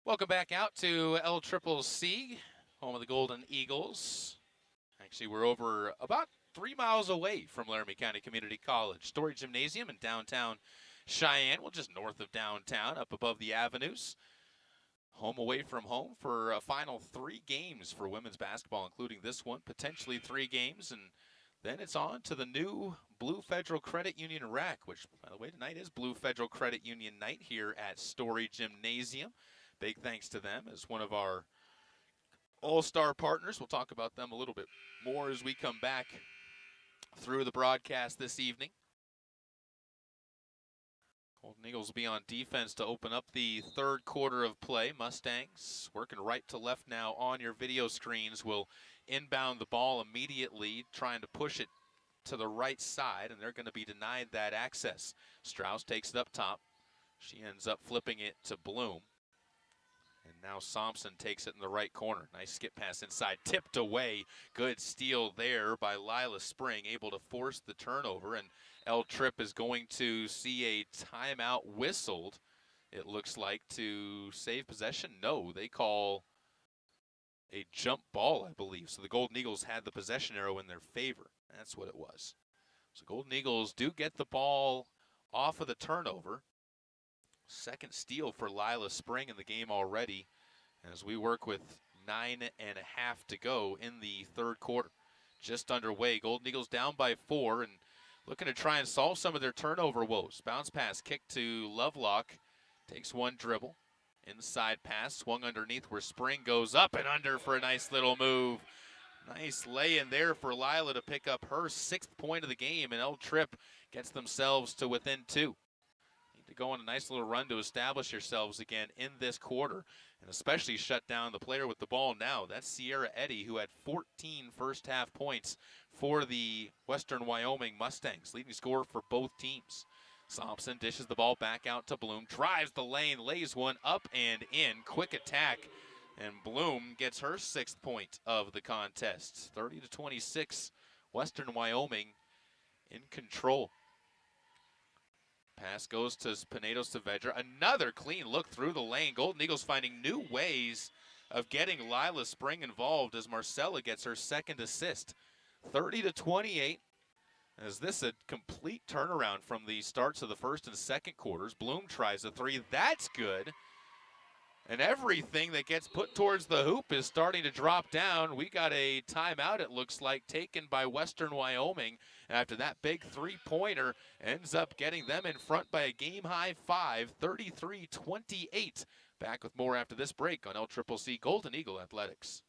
Welcome back out to LCCC, home of the Golden Eagles. Actually, we're over about 3 miles away from Laramie County Community College. Storey Gymnasium in downtown Cheyenne, well, just north of downtown, up above the avenues. Home away from home for a final 3 games for women's basketball, including this one, potentially 3 games. And then it's on to the new Blue Federal Credit Union Rec, which, by the way, tonight is Blue Federal Credit Union night here at Storey Gymnasium. Big thanks to them as one of our all-star partners. We'll talk about them a little bit more as we come back through the broadcast this evening. Golden Eagles will be on defense to open up the third quarter of play. Mustangs working right to left now on your video screens will inbound the ball immediately, trying to push it to the right side, and they're going to be denied that access. Strauss takes it up top. She ends up flipping it to Bloom. And now Thompson takes it in the right corner. Nice skip pass inside, tipped away. Good steal there by Lila Spring, able to force the turnover. And L Tripp is going to see a timeout whistled, it looks like, to save possession. No, they call a jump ball, I believe. So the Golden Eagles had the possession arrow in their favor. That's what it was. So Golden Eagles do get the ball off of the turnover. Second steal for Lila Spring in the game already as we work with 9.5 to go in the third quarter. Just underway. Golden Eagles down by 4 and looking to try and solve some of their turnover woes. Bounce pass kick to Lovelock. Takes one dribble. Inside pass swung underneath where Spring goes up and under for a nice little move. Nice lay in there for Lila to pick up her 6th point of the game, and L Tripp gets themselves to within 2. To go on a nice little run to establish yourselves again in this quarter, and especially shut down the player with the ball now. That's Sierra Eddy, who had 14 first half points for the Western Wyoming Mustangs, leading scorer for both teams. Thompson dishes the ball back out to Bloom, drives the lane, lays one up and in. Quick attack, and Bloom gets her 6th point of the contest. 30-26, Western Wyoming in control. Pass goes to Pinedo Saavedra. Another clean look through the lane. Golden Eagles finding new ways of getting Lila Spring involved as Marcella gets her 2nd assist. 30-28. As this a complete turnaround from the starts of the first and second quarters. Bloom tries a 3. That's good. And everything that gets put towards the hoop is starting to drop down. We got a timeout, it looks like, taken by Western Wyoming. After that big 3-pointer ends up getting them in front by a game-high 5, 33-28. Back with more after this break on LCCC Golden Eagle Athletics.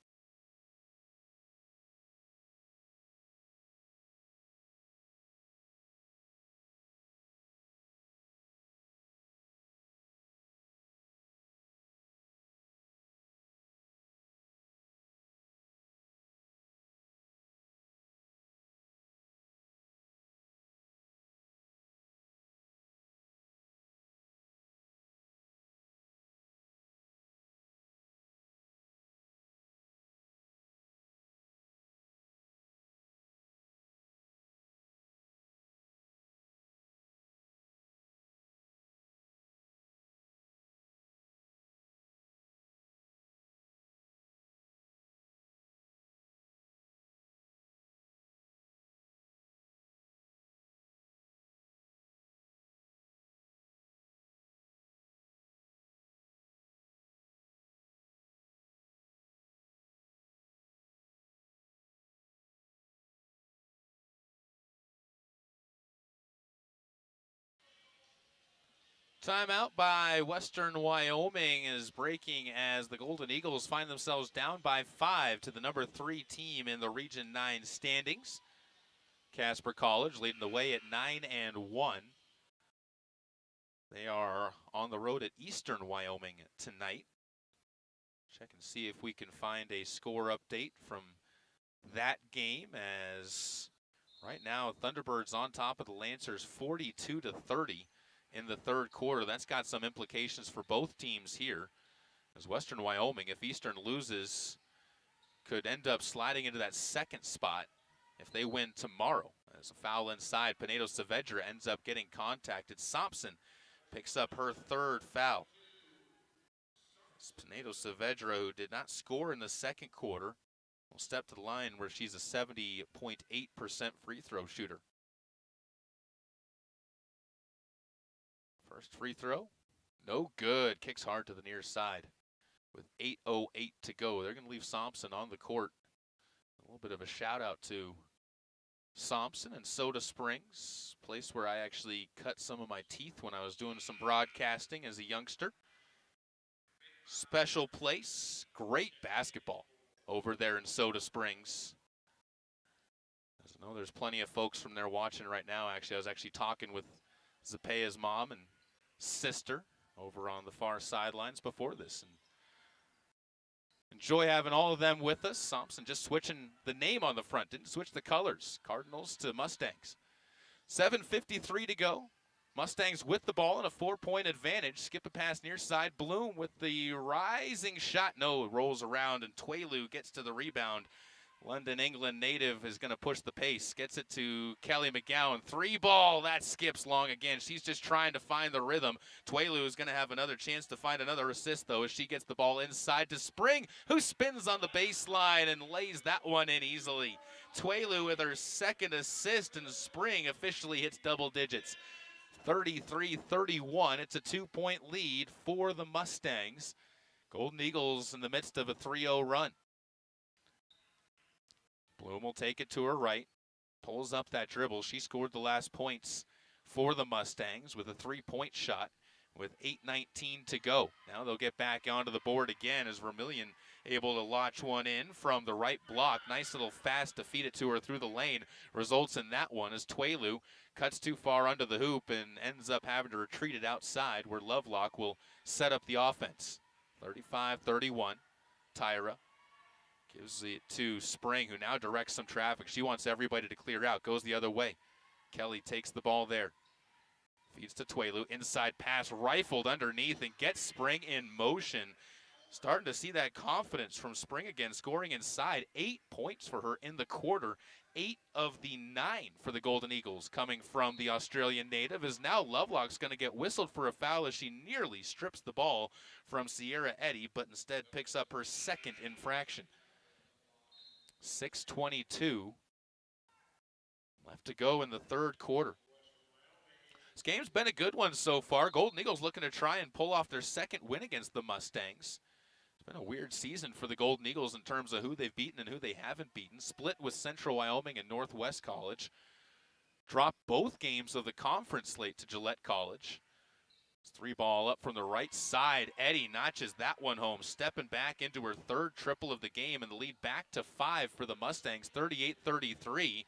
Timeout by Western Wyoming is breaking as the Golden Eagles find themselves down by 5 to the number 3 team in the Region 9 standings. Casper College leading the way at 9-1. They are on the road at Eastern Wyoming tonight. Check and see if we can find a score update from that game, as right now Thunderbirds on top of the Lancers 42-30 in the third quarter. That's got some implications for both teams here, as Western Wyoming, if Eastern loses, could end up sliding into that 2nd spot if they win tomorrow. As a foul inside, Pinedo Saavedra ends up getting contacted. Thompson picks up her 3rd foul. Pinedo Saavedra, who did not score in the second quarter, will step to the line where she's a 70.8% free throw shooter. First free throw, no good. Kicks hard to the near side with 8:08 to go. They're going to leave Thompson on the court. A little bit of a shout out to Thompson and Soda Springs, place where I actually cut some of my teeth when I was doing some broadcasting as a youngster. Special place, great basketball over there in Soda Springs. As I know there's plenty of folks from there watching right now. Actually, I was actually talking with Zapea's mom and sister over on the far sidelines before this. And enjoy having all of them with us. Thompson just switching the name on the front, didn't switch the colors. Cardinals to Mustangs. 7:53 to go. Mustangs with the ball and a 4-point advantage. Skip a pass near side. Bloom with the rising shot. No, it rolls around and Twailu gets to the rebound. London, England native is going to push the pace. Gets it to Kelly McGowan. 3-ball. That skips long again. She's just trying to find the rhythm. Twailu is going to have another chance to find another assist, though, as she gets the ball inside to Spring, who spins on the baseline and lays that one in easily. Twailu with her second assist, and Spring officially hits double digits. 33-31. It's a 2-point lead for the Mustangs. Golden Eagles in the midst of a 3-0 run. Bloom will take it to her right, pulls up that dribble. She scored the last points for the Mustangs with a 3-point shot with 8:19 to go. Now they'll get back onto the board again as Vermillion able to launch one in from the right block. Nice little fast to feed it to her through the lane. Results in that one as Twailu cuts too far under the hoop and ends up having to retreat it outside where Lovelock will set up the offense. 35-31, Tyra gives it to Spring, who now directs some traffic. She wants everybody to clear out. Goes the other way. Kelly takes the ball there. Feeds to Twailu. Inside pass rifled underneath and gets Spring in motion. Starting to see that confidence from Spring again, scoring inside. 8 points for her in the quarter. 8 of the 9 for the Golden Eagles coming from the Australian native, as now Lovelock's going to get whistled for a foul as she nearly strips the ball from Sierra Eddy, but instead picks up her second infraction. 6:22 left to go in the third quarter. This game's been a good one so far. Golden Eagles looking to try and pull off their second win against the Mustangs. It's been a weird season for the Golden Eagles in terms of who they've beaten and who they haven't beaten. Split with Central Wyoming and Northwest College. Dropped both games of the conference slate to Gillette College. 3-ball up from the right side. Eddy notches that one home, stepping back into her third triple of the game, and the lead back to 5 for the Mustangs, 38-33,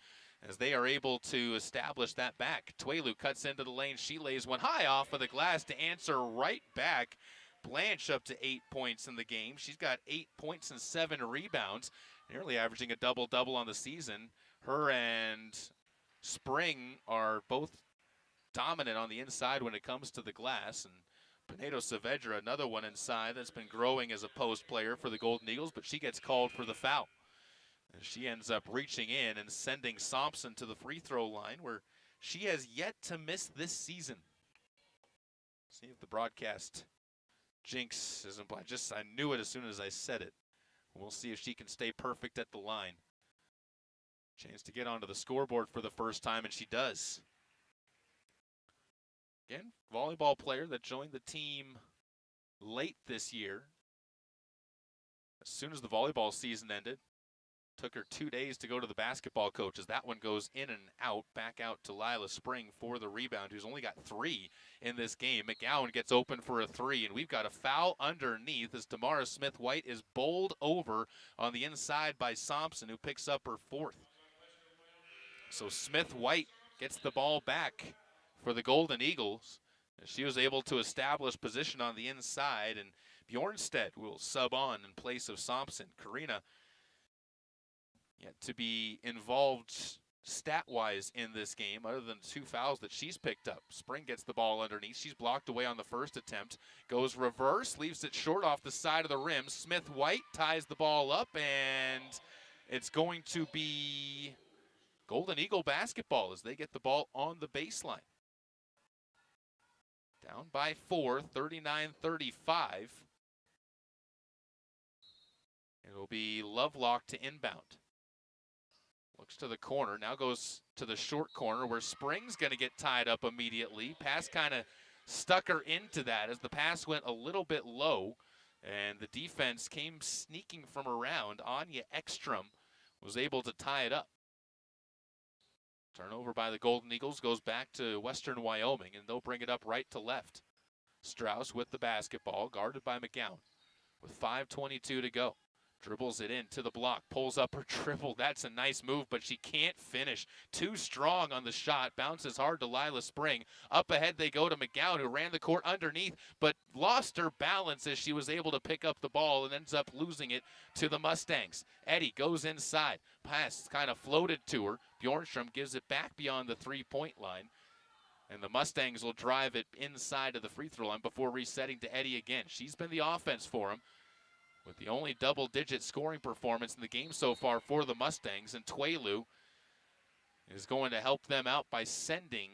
as they are able to establish that back. Twailu cuts into the lane. She lays one high off of the glass to answer right back. Blanche up to 8 points in the game. She's got 8 points and 7 rebounds, nearly averaging a double-double on the season. Her and Spring are both dominant on the inside when it comes to the glass, and Pinedo Saavedra, another one inside that's been growing as a post player for the Golden Eagles, but she gets called for the foul. And she ends up reaching in and sending Thompson to the free throw line, where she has yet to miss this season. See if the broadcast jinx isn't, I knew it as soon as I said it. We'll see if she can stay perfect at the line. Chance to get onto the scoreboard for the first time, and she does. Again, volleyball player that joined the team late this year. As soon as the volleyball season ended, took her 2 days to go to the basketball coaches. That one goes in and out, back out to Lila Spring for the rebound, who's only got 3 in this game. McGowan gets open for a 3, and we've got a foul underneath as Tamara Smith-White is bowled over on the inside by Thompson, who picks up her 4th. So Smith-White gets the ball back for the Golden Eagles. She was able to establish position on the inside, and Bjornstedt will sub on in place of Thompson. Karina yet to be involved stat-wise in this game, other than 2 fouls that she's picked up. Spring gets the ball underneath. She's blocked away on the first attempt. Goes reverse, leaves it short off the side of the rim. Smith-White ties the ball up, and it's going to be Golden Eagle basketball as they get the ball on the baseline. Down by 4, 39-35. It'll be Lovelock to inbound. Looks to the corner, now goes to the short corner where Spring's going to get tied up immediately. Pass kind of stuck her into that as the pass went a little bit low, and the defense came sneaking from around. Anya Ekstrom was able to tie it up. Turnover by the Golden Eagles goes back to Western Wyoming, and they'll bring it up right to left. Strauss with the basketball, guarded by McGowan with 5:22 to go. Dribbles it in to the block, pulls up her dribble. That's a nice move, but she can't finish. Too strong on the shot, bounces hard to Lila Spring. Up ahead they go to McGowan, who ran the court underneath, but lost her balance as she was able to pick up the ball and ends up losing it to the Mustangs. Eddy goes inside. Pass kind of floated to her. Bjornstrom gives it back beyond the three-point line. And the Mustangs will drive it inside of the free throw line before resetting to Eddy again. She's been the offense for him, with the only double-digit scoring performance in the game so far for the Mustangs. And Tuelu is going to help them out by sending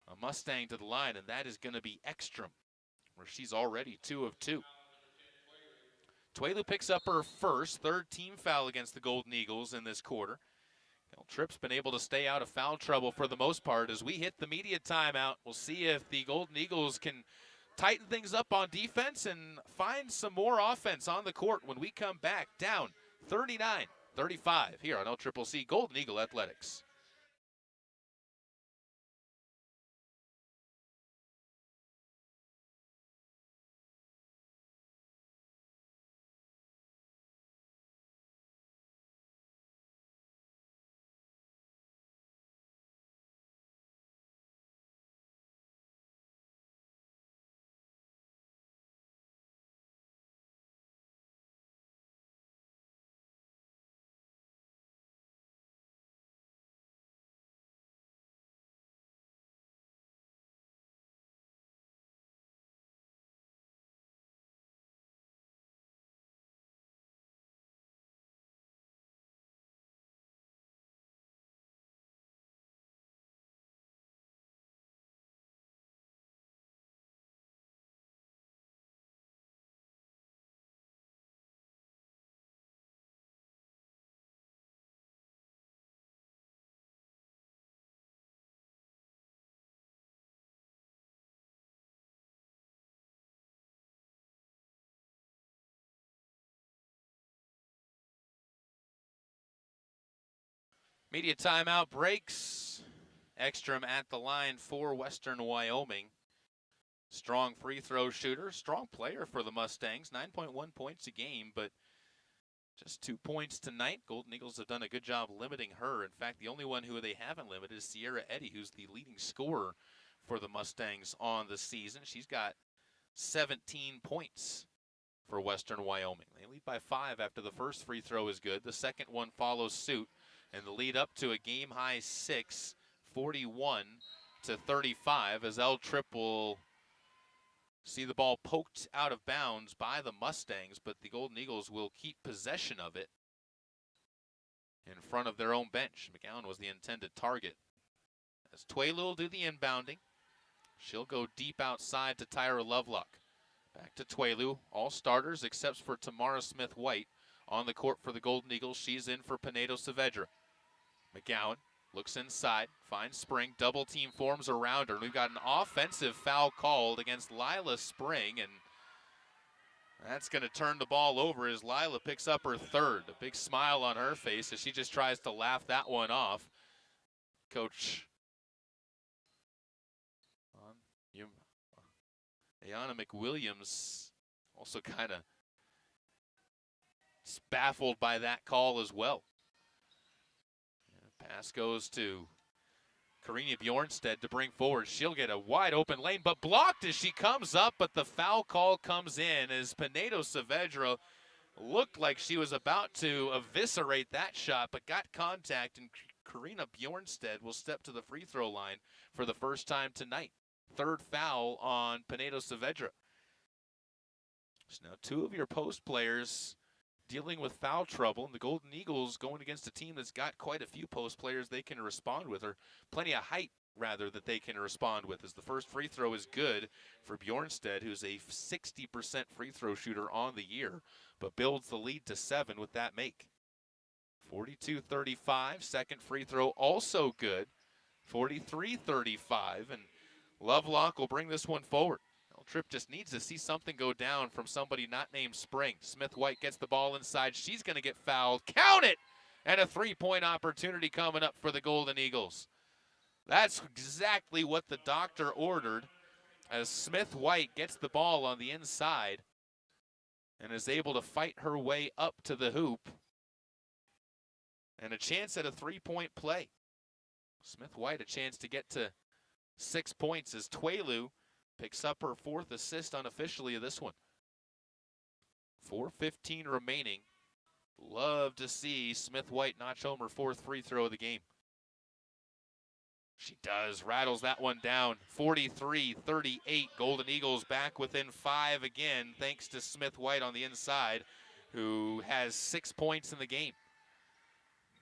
a Mustang to the line, and that is going to be Ekstrom, where she's already 2 of 2. Tuelu picks up her first, third team foul against the Golden Eagles in this quarter. Tripp's been able to stay out of foul trouble for the most part. As we hit the media timeout, we'll see if the Golden Eagles can tighten things up on defense and find some more offense on the court when we come back down 39-35 here on LCCC Golden Eagle Athletics. Media timeout breaks. Ekstrom at the line for Western Wyoming. Strong free throw shooter, strong player for the Mustangs. 9.1 points a game, but just 2 points tonight. Golden Eagles have done a good job limiting her. In fact, the only one who they haven't limited is Sierra Eddy, who's the leading scorer for the Mustangs on the season. She's got 17 points for Western Wyoming. They lead by 5 after the first free throw is good. The second one follows suit. And the lead up to a game-high 6, 41-35, as L Tripp will see the ball poked out of bounds by the Mustangs, but the Golden Eagles will keep possession of it in front of their own bench. McGowan was the intended target. As Tuelu will do the inbounding, she'll go deep outside to Tyra Lovelock. Back to Tuelu, all starters except for Tamara Smith-White on the court for the Golden Eagles. She's in for Pinedo Saavedra. McGowan looks inside, finds Spring, double team forms around her. We've got an offensive foul called against Lila Spring, and that's going to turn the ball over as Lila picks up her third. A big smile on her face as she just tries to laugh that one off. Coach Ayana McWilliams also kind of baffled by that call as well. Pass goes to Karina Bjornstead to bring forward. She'll get a wide open lane, but blocked as she comes up, but the foul call comes in as Pinedo Saavedra looked like she was about to eviscerate that shot, but got contact, and Karina Bjornstead will step to the free throw line for the first time tonight. Third foul on Pinedo Saavedra. So now 2 of your post players dealing with foul trouble, and the Golden Eagles going against a team that's got quite a few post players they can respond with, or plenty of height, rather, that they can respond with, as the first free throw is good for Bjornstead, who's a 60% free throw shooter on the year, but builds the lead to 7 with that make. 42-35, second free throw also good, 43-35, and Lovelock will bring this one forward. Tripp just needs to see something go down from somebody not named Spring. Smith-White gets the ball inside. She's going to get fouled. Count it! And a three-point opportunity coming up for the Golden Eagles. That's exactly what the doctor ordered, as Smith-White gets the ball on the inside and is able to fight her way up to the hoop. And a chance at a three-point play. Smith-White a chance to get to 6 points as Twelu picks up her 4th assist unofficially of this one. 4:15 remaining. Love to see Smith-White notch home her 4th free throw of the game. She does, rattles that one down. 43-38, Golden Eagles back within 5 again, thanks to Smith-White on the inside, who has 6 points in the game.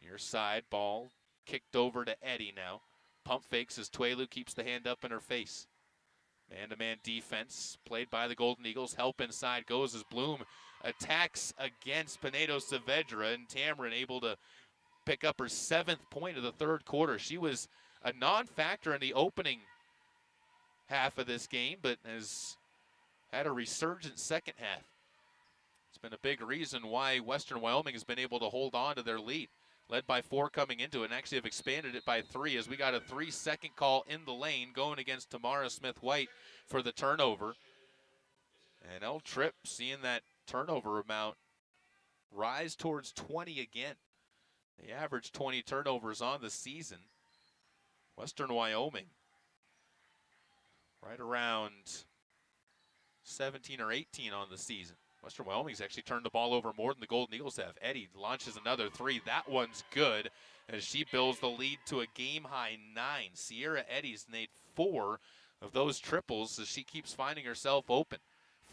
Near side, ball kicked over to Eddy now. Pump fakes as Twelu keeps the hand up in her face. Man-to-man defense played by the Golden Eagles. Help inside goes as Bloom attacks against Pinedo Saavedra, and Tamarin able to pick up her 7th point of the 3rd quarter. She was a non-factor in the opening half of this game, but has had a resurgent second half. It's been a big reason why Western Wyoming has been able to hold on to their lead. Led by 4 coming into it, and actually have expanded it by 3 as we got a 3-second call in the lane going against Tamara Smith-White for the turnover. And L. Tripp seeing that turnover amount rise towards 20 again. They averaged 20 turnovers on the season. Western Wyoming right around 17 or 18 on the season. Western Wyoming's actually turned the ball over more than the Golden Eagles have. Eddy launches another 3. That one's good as she builds the lead to a game-high 9. Sierra Eddy's made 4 of those triples as she keeps finding herself open.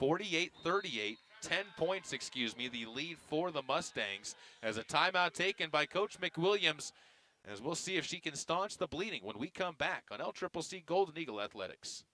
48-38, 10 points, the lead for the Mustangs, as a timeout taken by Coach McWilliams, as we'll see if she can staunch the bleeding when we come back on LCCC Golden Eagle Athletics.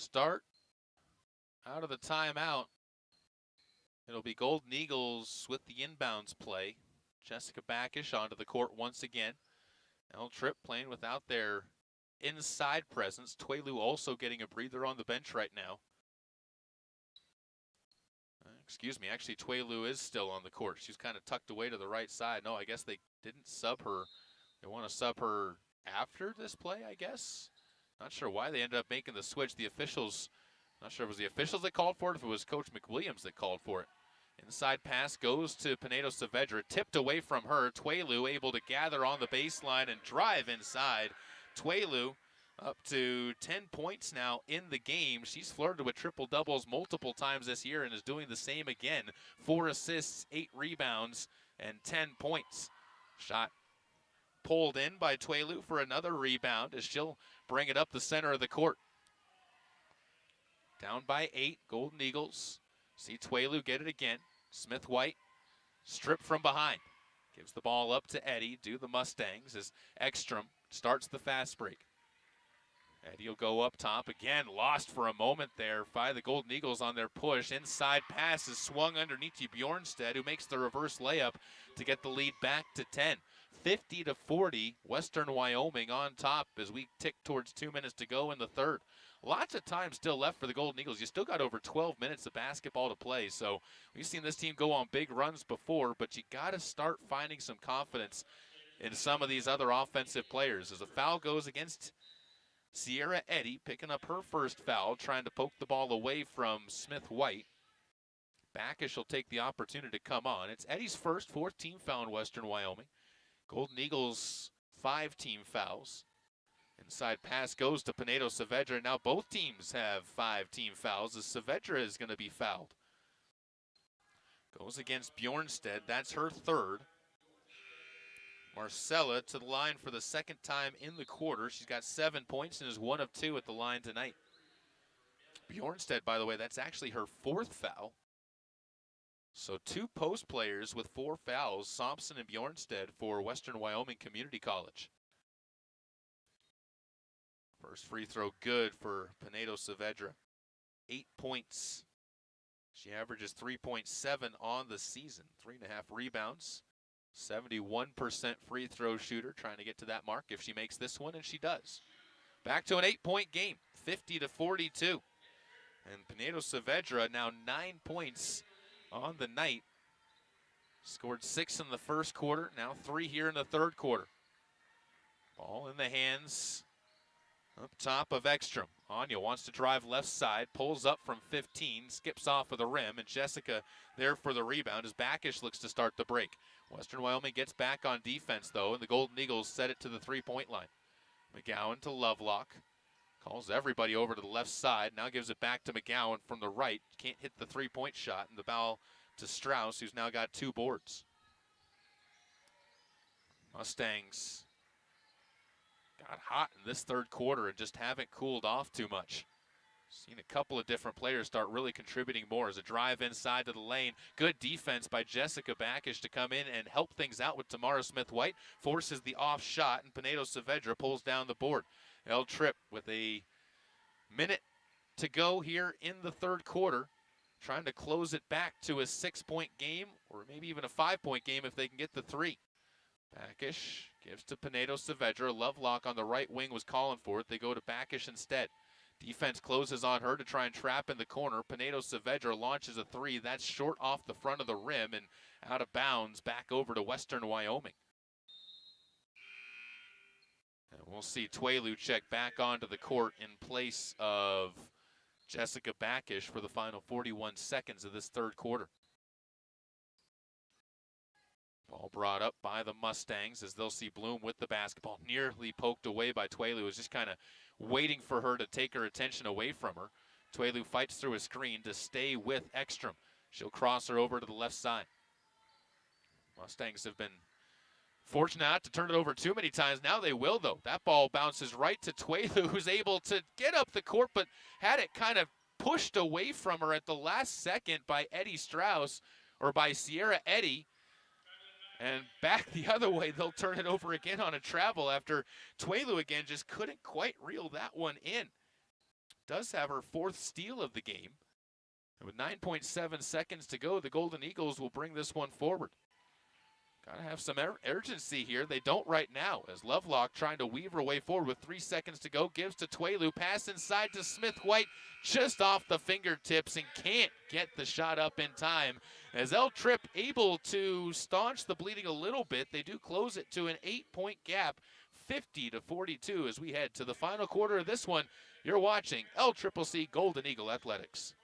Start out of the timeout. It'll be Golden Eagles with the inbounds play. Jessica Backish onto the court once again. L. Tripp playing without their inside presence. Twelu also getting a breather on the bench right now. Actually Twelu is still on the court. She's kind of tucked away to the right side. No, I guess they didn't sub her. They want to sub her after this play, I guess. Not sure why they ended up making the switch. The officials, not sure if it was the officials that called for it, if it was Coach McWilliams that called for it. Inside pass goes to Pinedo Saavedra, tipped away from her. Twelu able to gather on the baseline and drive inside. Twelu up to 10 points now in the game. She's flirted with triple doubles multiple times this year and is doing the same again. 4 assists, 8 rebounds, and 10 points. Shot pulled in by Twelu for another rebound as she'll bring it up the center of the court. Down by 8, Golden Eagles. See Twelu get it again. Smith-White stripped from behind. Gives the ball up to Eddy, do the Mustangs as Ekstrom starts the fast break. Eddy will go up top again, lost for a moment there by the Golden Eagles on their push. Inside pass is swung underneath to Bjornstead, who makes the reverse layup to get the lead back to 10. 50-40, Western Wyoming on top as we tick towards 2 minutes to go in the third. Lots of time still left for the Golden Eagles. You still got over 12 minutes of basketball to play, so we've seen this team go on big runs before, but you got to start finding some confidence in some of these other offensive players. As a foul goes against Sierra Eddy picking up her first foul, trying to poke the ball away from Smith White. Backish will take the opportunity to come on. It's Eddy's first, 4th team foul in Western Wyoming. Golden Eagles, 5 team fouls. Inside pass goes to Pinedo Saavedra. Now both teams have 5 team fouls as Saavedra is going to be fouled. Goes against Bjornstead. That's her 3rd. Marcella to the line for the 2nd time in the quarter. She's got 7 points and is 1 of 2 at the line tonight. Bjornstead, by the way, that's actually her 4th foul. So 2 post players with 4 fouls, Thompson and Bjornstead for Western Wyoming Community College. First free throw good for Pinedo Saavedra. 8 points. She averages 3.7 on the season. 3.5 rebounds. 71% free throw shooter, trying to get to that mark if she makes this one, and she does. Back to an 8-point game, 50-42. And Pinedo Saavedra now 9 points on the night. Scored 6 in the first quarter, now 3 here in the third quarter. Ball in the hands up top of Ekstrom. Anya wants to drive left side, pulls up from 15, skips off of the rim, and Jessica there for the rebound as Backish looks to start the break. Western Wyoming gets back on defense, though, and the Golden Eagles set it to the 3-point line. McGowan to Lovelock. Calls everybody over to the left side. Now gives it back to McGowan from the right. Can't hit the 3-point shot, and the foul to Strauss, who's now got 2 boards. Mustangs got hot in this third quarter and just haven't cooled off too much. Seen a couple of different players start really contributing more as a drive inside to the lane. Good defense by Jessica Backish to come in and help things out with Tamara Smith-White. Forces the off shot, and Pinedo Saavedra pulls down the board. El Tripp with a minute to go here in the third quarter, trying to close it back to a 6-point game, or maybe even a 5-point game if they can get the 3. Backish gives to Pinedo Saavedra. Lovelock on the right wing was calling for it. They go to Backish instead. Defense closes on her to try and trap in the corner. Pinedo Saavedra launches a 3. That's short off the front of the rim and out of bounds back over to Western Wyoming. And we'll see Tuelu check back onto the court in place of Jessica Backish for the final 41 seconds of this third quarter. Ball brought up by the Mustangs as they'll see Bloom with the basketball. Nearly poked away by Tuelu, was just kind of waiting for her to take her attention away from her. Tuelu fights through a screen to stay with Ekstrom. She'll cross her over to the left side. Mustangs have been fortunate not to turn it over too many times. Now they will, though. That ball bounces right to Tuelu, who's able to get up the court, but had it kind of pushed away from her at the last second by Eddie Strauss, or by Sierra Eddy. And back the other way, they'll turn it over again on a travel after Tuelu again just couldn't quite reel that one in. Does have her 4th steal of the game. And with 9.7 seconds to go, the Golden Eagles will bring this one forward. Gotta have some urgency here. They don't right now, as Lovelock trying to weave her way forward with 3 seconds to go. Gives to Tuelu. Pass inside to Smith-White, just off the fingertips, and can't get the shot up in time. As El Tripp able to staunch the bleeding a little bit, they do close it to an 8-point gap, 50-42 as we head to the final quarter of this one. You're watching LCCC Golden Eagle Athletics.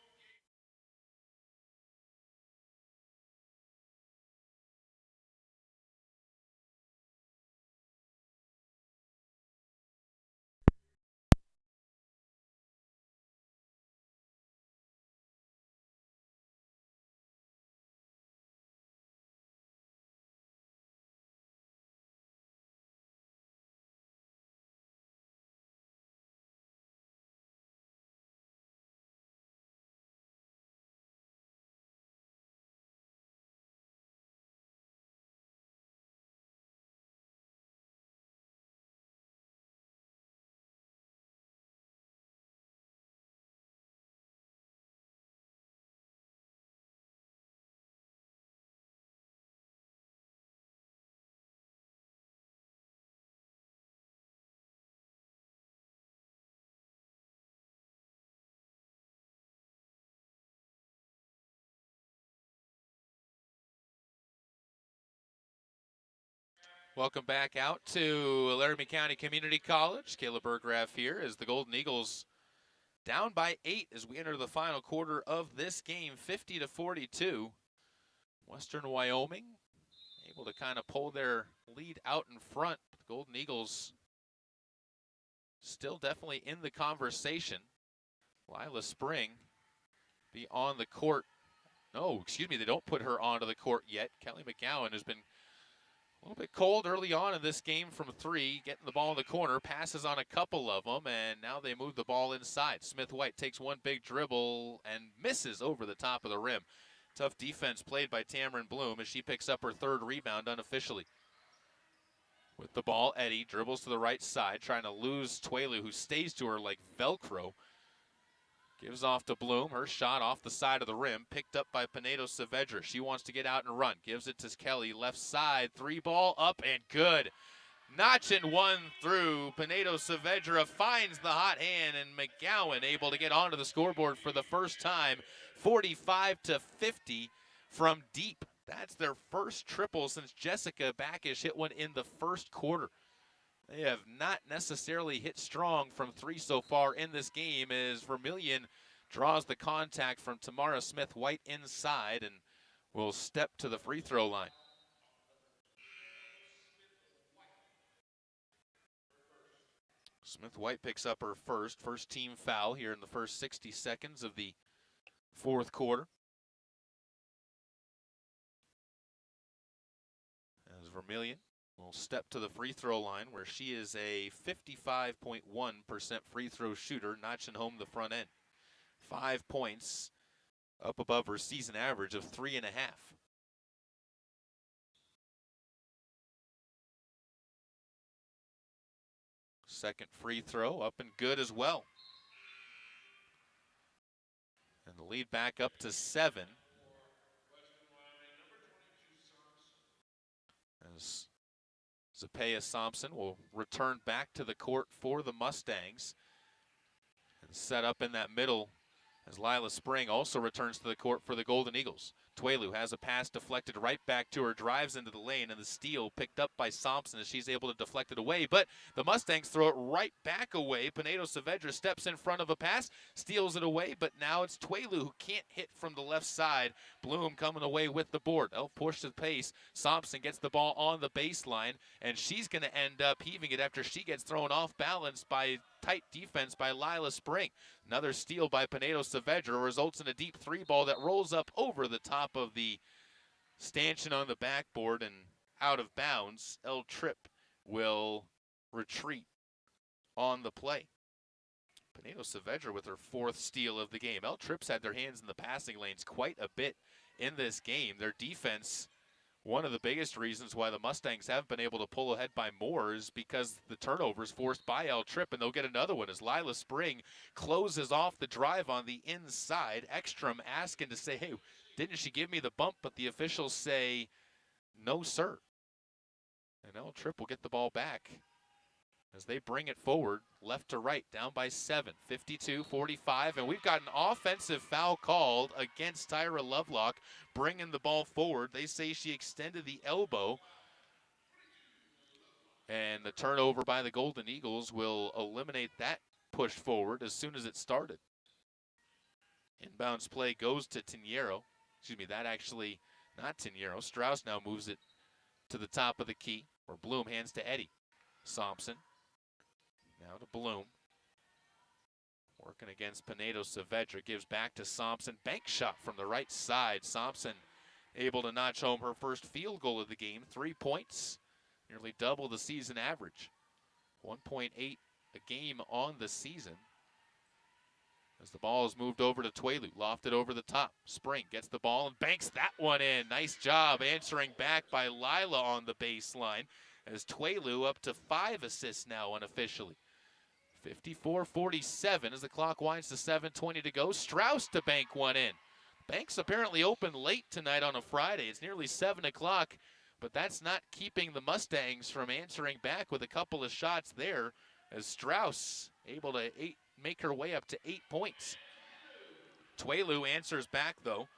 Welcome back out to Laramie County Community College. Caleb Berggraf here as the Golden Eagles down by 8 as we enter the final quarter of this game, 50-42. Western Wyoming able to kind of pull their lead out in front. The Golden Eagles still definitely in the conversation. Lila Spring be on the court. No, excuse me, they don't put her onto the court yet. Kelly McGowan has been a little bit cold early on in this game from 3, getting the ball in the corner, passes on a couple of them, and now they move the ball inside. Smith White takes one big dribble and misses over the top of the rim. Tough defense played by Tamron Bloom as she picks up her 3rd rebound unofficially. With the ball, Eddy dribbles to the right side, trying to lose Twelu, who stays to her like Velcro. Gives off to Bloom. Her shot off the side of the rim, picked up by Pinedo Saavedra. She wants to get out and run. Gives it to Kelly, left side. 3 ball up and good. Notching one through. Pinedo Saavedra finds the hot hand, and McGowan able to get onto the scoreboard for the first time. 45-50 from deep. That's their first triple since Jessica Backish hit one in the first quarter. They have not necessarily hit strong from 3 so far in this game as Vermillion draws the contact from Tamara Smith-White inside and will step to the free throw line. Smith-White picks up her first team foul here in the first 60 seconds of the 4th quarter. As Vermillion will step to the free throw line where she is a 55.1% free throw shooter, notching home the front end. 5 points up above her season average of 3.5. Second free throw up and good as well. And the lead back up to 7. As Zapea Sampson will return back to the court for the Mustangs and set up in that middle as Lila Spring also returns to the court for the Golden Eagles. Twelu has a pass deflected right back to her, drives into the lane, and the steal picked up by Sampson as she's able to deflect it away. But the Mustangs throw it right back away. Pinedo Saavedra steps in front of a pass, steals it away, but now it's Twelu who can't hit from the left side. Bloom coming away with the board. They'll push the pace. Sampson gets the ball on the baseline, and she's going to end up heaving it after she gets thrown off balance by tight defense by Lila Spring. Another steal by Pinedo Saavedra results in a deep 3 ball that rolls up over the top of the stanchion on the backboard and out of bounds. El Tripp will retreat on the play. Pinedo Saavedra with her 4th steal of the game. El Tripp's had their hands in the passing lanes quite a bit in this game. Their defense, one of the biggest reasons why the Mustangs haven't been able to pull ahead by more is because the turnovers forced by El Tripp, and they'll get another one as Lila Spring closes off the drive on the inside. Ekstrom asking to say, hey, didn't she give me the bump? But the officials say, no, sir. And El Tripp will get the ball back as they bring it forward, left to right, down by 7, 52-45. And we've got an offensive foul called against Tyra Lovelock, bringing the ball forward. They say she extended the elbow. And the turnover by the Golden Eagles will eliminate that push forward as soon as it started. Inbounds play goes to Tiniero. Excuse me, that actually, not Tiniero. Strauss now moves it to the top of the key, where Bloom hands to Eddy. Sampson. Now to Bloom. Working against Pinedo Saavedra. Gives back to Sampson. Bank shot from the right side. Sampson able to notch home her first field goal of the game. 3 points. Nearly double the season average. 1.8 a game on the season. As the ball is moved over to Twelu. Lofted over the top. Spring gets the ball and banks that one in. Nice job answering back by Lila on the baseline. As Twelu up to 5 assists now unofficially. 54-47 as the clock winds to 7:20 to go. Strauss to bank one in. Bank's apparently open late tonight on a Friday. It's nearly 7 o'clock, but that's not keeping the Mustangs from answering back with a couple of shots there as Strauss able to make her way up to 8 points. Twelu answers back, though,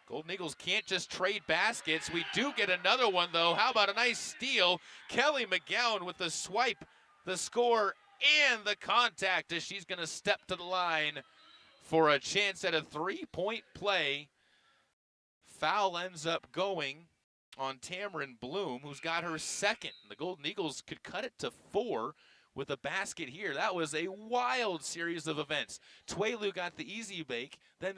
Golden Eagles can't just trade baskets. We do get another one, though. How about a nice steal? Kelly McGowan with the swipe, the score, and the contact as she's going to step to the line for a chance at a three-point play. Foul ends up going on Tamron Bloom, who's got her second. The Golden Eagles could cut it to 4 with a basket here. That was a wild series of events. Tuelu got the easy bake, then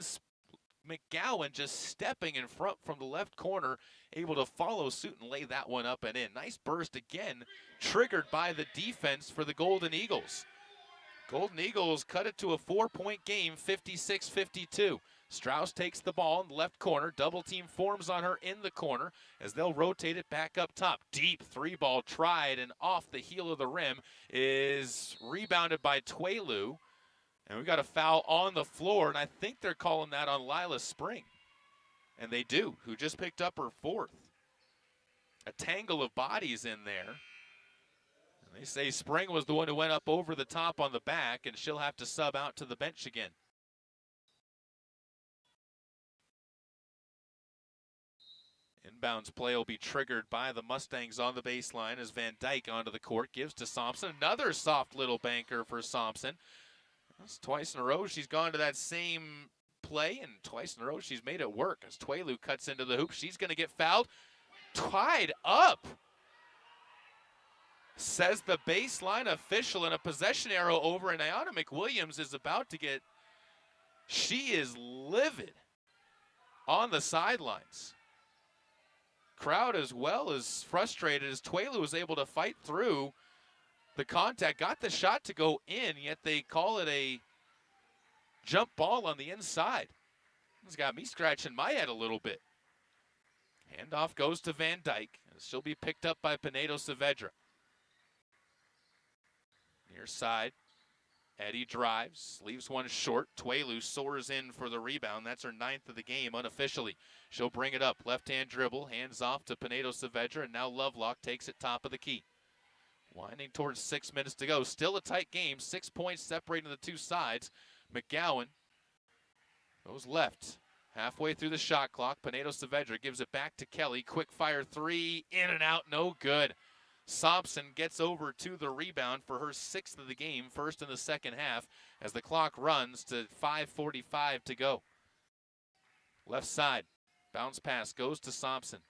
McGowan just stepping in front from the left corner, able to follow suit and lay that one up and in. Nice burst again, triggered by the defense for the Golden Eagles. Golden Eagles cut it to a 4-point game, 56-52. Strauss takes the ball in the left corner. Double team forms on her in the corner as they'll rotate it back up top. Deep three-ball tried and off the heel of the rim is rebounded by Tuelu. And we got a foul on the floor, and I think they're calling that on Lila Spring. And they do, who just picked up her 4th. A tangle of bodies in there. And they say Spring was the one who went up over the top on the back, and she'll have to sub out to the bench again. Inbounds play will be triggered by the Mustangs on the baseline as Van Dyke onto the court, gives to Thompson. Another soft little banker for Thompson. That's twice in a row she's gone to that same play, and twice in a row she's made it work as Tuelu cuts into the hoop. She's going to get fouled. Tied up, says the baseline official, and a possession arrow over, and Ayanna McWilliams is about to get, she is livid on the sidelines. Crowd as well as frustrated as Tuelu was able to fight through the contact, got the shot to go in, yet they call it a jump ball on the inside. It's got me scratching my head a little bit. Handoff goes to Van Dyke, and she'll be picked up by Pinedo Saavedra. Near side, Eddie drives, leaves one short. Tuelu soars in for the rebound. That's her 9th of the game unofficially. She'll bring it up, left-hand dribble, hands off to Pinedo Saavedra, and now Lovelock takes it top of the key. Winding towards 6 minutes to go. Still a tight game. 6 points separating the two sides. McGowan goes left. Halfway through the shot clock. Pinedo Saavedra gives it back to Kelly. Quick fire 3. In and out. No good. Thompson gets over to the rebound for her 6th of the game. First in the second half as the clock runs to 5:45 to go. Left side. Bounce pass goes to Thompson.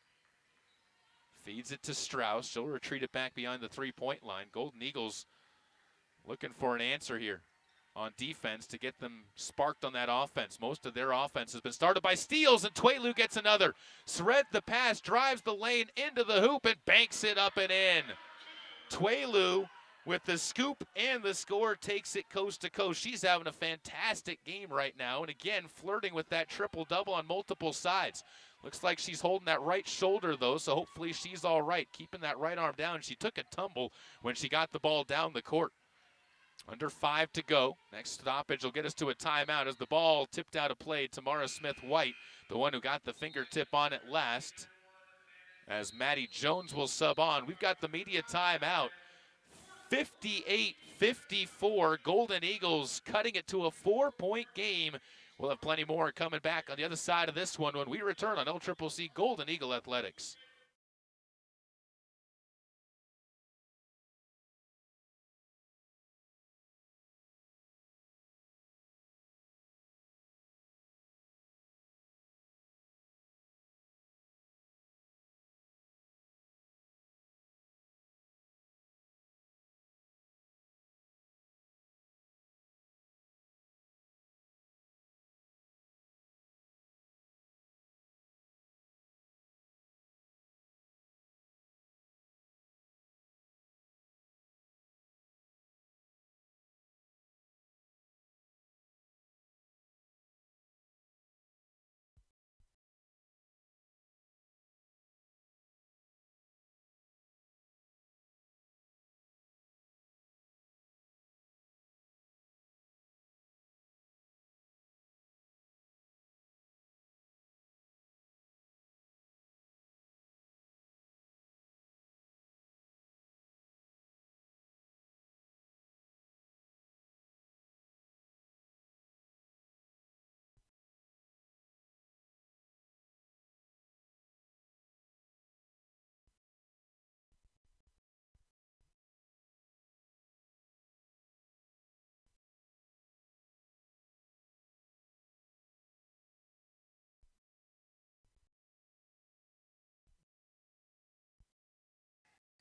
Feeds it to Strauss. She'll retreat it back behind the three-point line. Golden Eagles looking for an answer here on defense to get them sparked on that offense. Most of their offense has been started by steals, and Tuelu gets another. Threads the pass, drives the lane into the hoop, and banks it up and in. Tuelu with the scoop and the score takes it coast to coast. She's having a fantastic game right now, and again, flirting with that triple-double on multiple sides. Looks like she's holding that right shoulder, though, so hopefully she's all right, keeping that right arm down. She took a tumble when she got the ball down the court. Under 5 to go. Next stoppage will get us to a timeout as the ball tipped out of play. Tamara Smith-White, the one who got the fingertip on it last, as Maddie Jones will sub on. We've got the media timeout. 58-54, Golden Eagles cutting it to a 4-point game. We'll have plenty more coming back on the other side of this one when we return on LCCC Golden Eagle Athletics.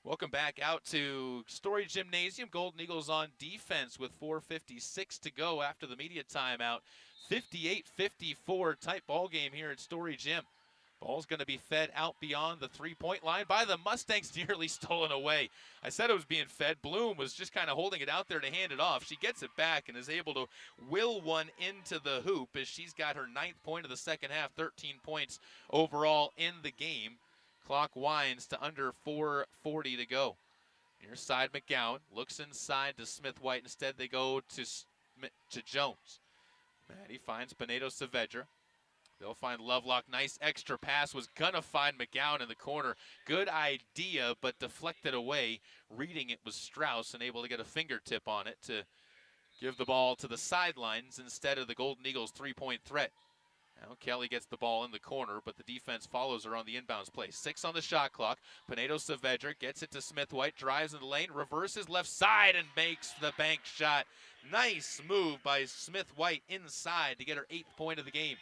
Welcome back out to Storey Gymnasium. Golden Eagles on defense with 4:56 to go after the media timeout. 58-54 type ball game here at Storey Gym. Ball's going to be fed out beyond the three-point line by the Mustangs, nearly stolen away. I said it was being fed. Bloom was just kind of holding it out there to hand it off. She gets it back and is able to will one into the hoop as she's got her 9th point of the second half, 13 points overall in the game. Clock winds to under 4:40 to go. Near side, McGowan looks inside to Smith-White. Instead, they go to Jones. Maddie finds Pinedo Saavedra. They'll find Lovelock. Nice extra pass. Was gonna find McGowan in the corner. Good idea, but deflected away. Reading it was Strauss and able to get a fingertip on it to give the ball to the sidelines instead of the Golden Eagles' three-point threat. Now Kelly gets the ball in the corner, but the defense follows her on the inbounds play. 6 on the shot clock. Pinedo Saavedra gets it to Smith-White, drives in the lane, reverses left side and makes the bank shot. Nice move by Smith-White inside to get her 8th point of the game.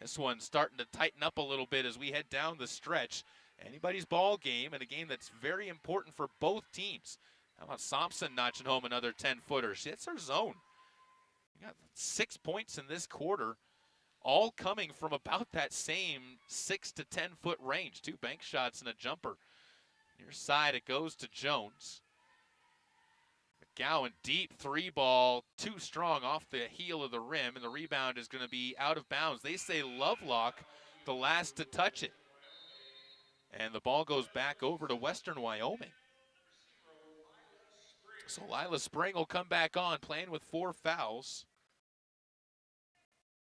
This one's starting to tighten up a little bit as we head down the stretch. Anybody's ball game, and a game that's very important for both teams. How about Thompson notching home another 10-footer? It's her zone. We got 6 points in this quarter, all coming from about that same 6 to 10-foot range. 2 bank shots and a jumper. Near side, it goes to Jones. McGowan, deep 3-ball, too strong off the heel of the rim, and the rebound is going to be out of bounds. They say Lovelock, the last to touch it. And the ball goes back over to Western Wyoming. So Lila Spring will come back on, playing with 4 fouls.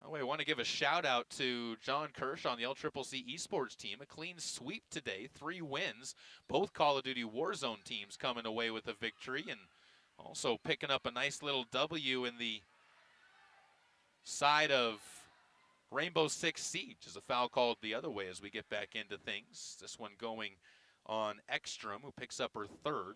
Oh, I want to give a shout out to John Kirsch on the LCCC esports team. A clean sweep today, 3 wins. Both Call of Duty Warzone teams coming away with a victory, and also picking up a nice little W in the side of Rainbow Six Siege. As a foul called the other way as we get back into things. This one going on Ekstrom, who picks up her 3rd.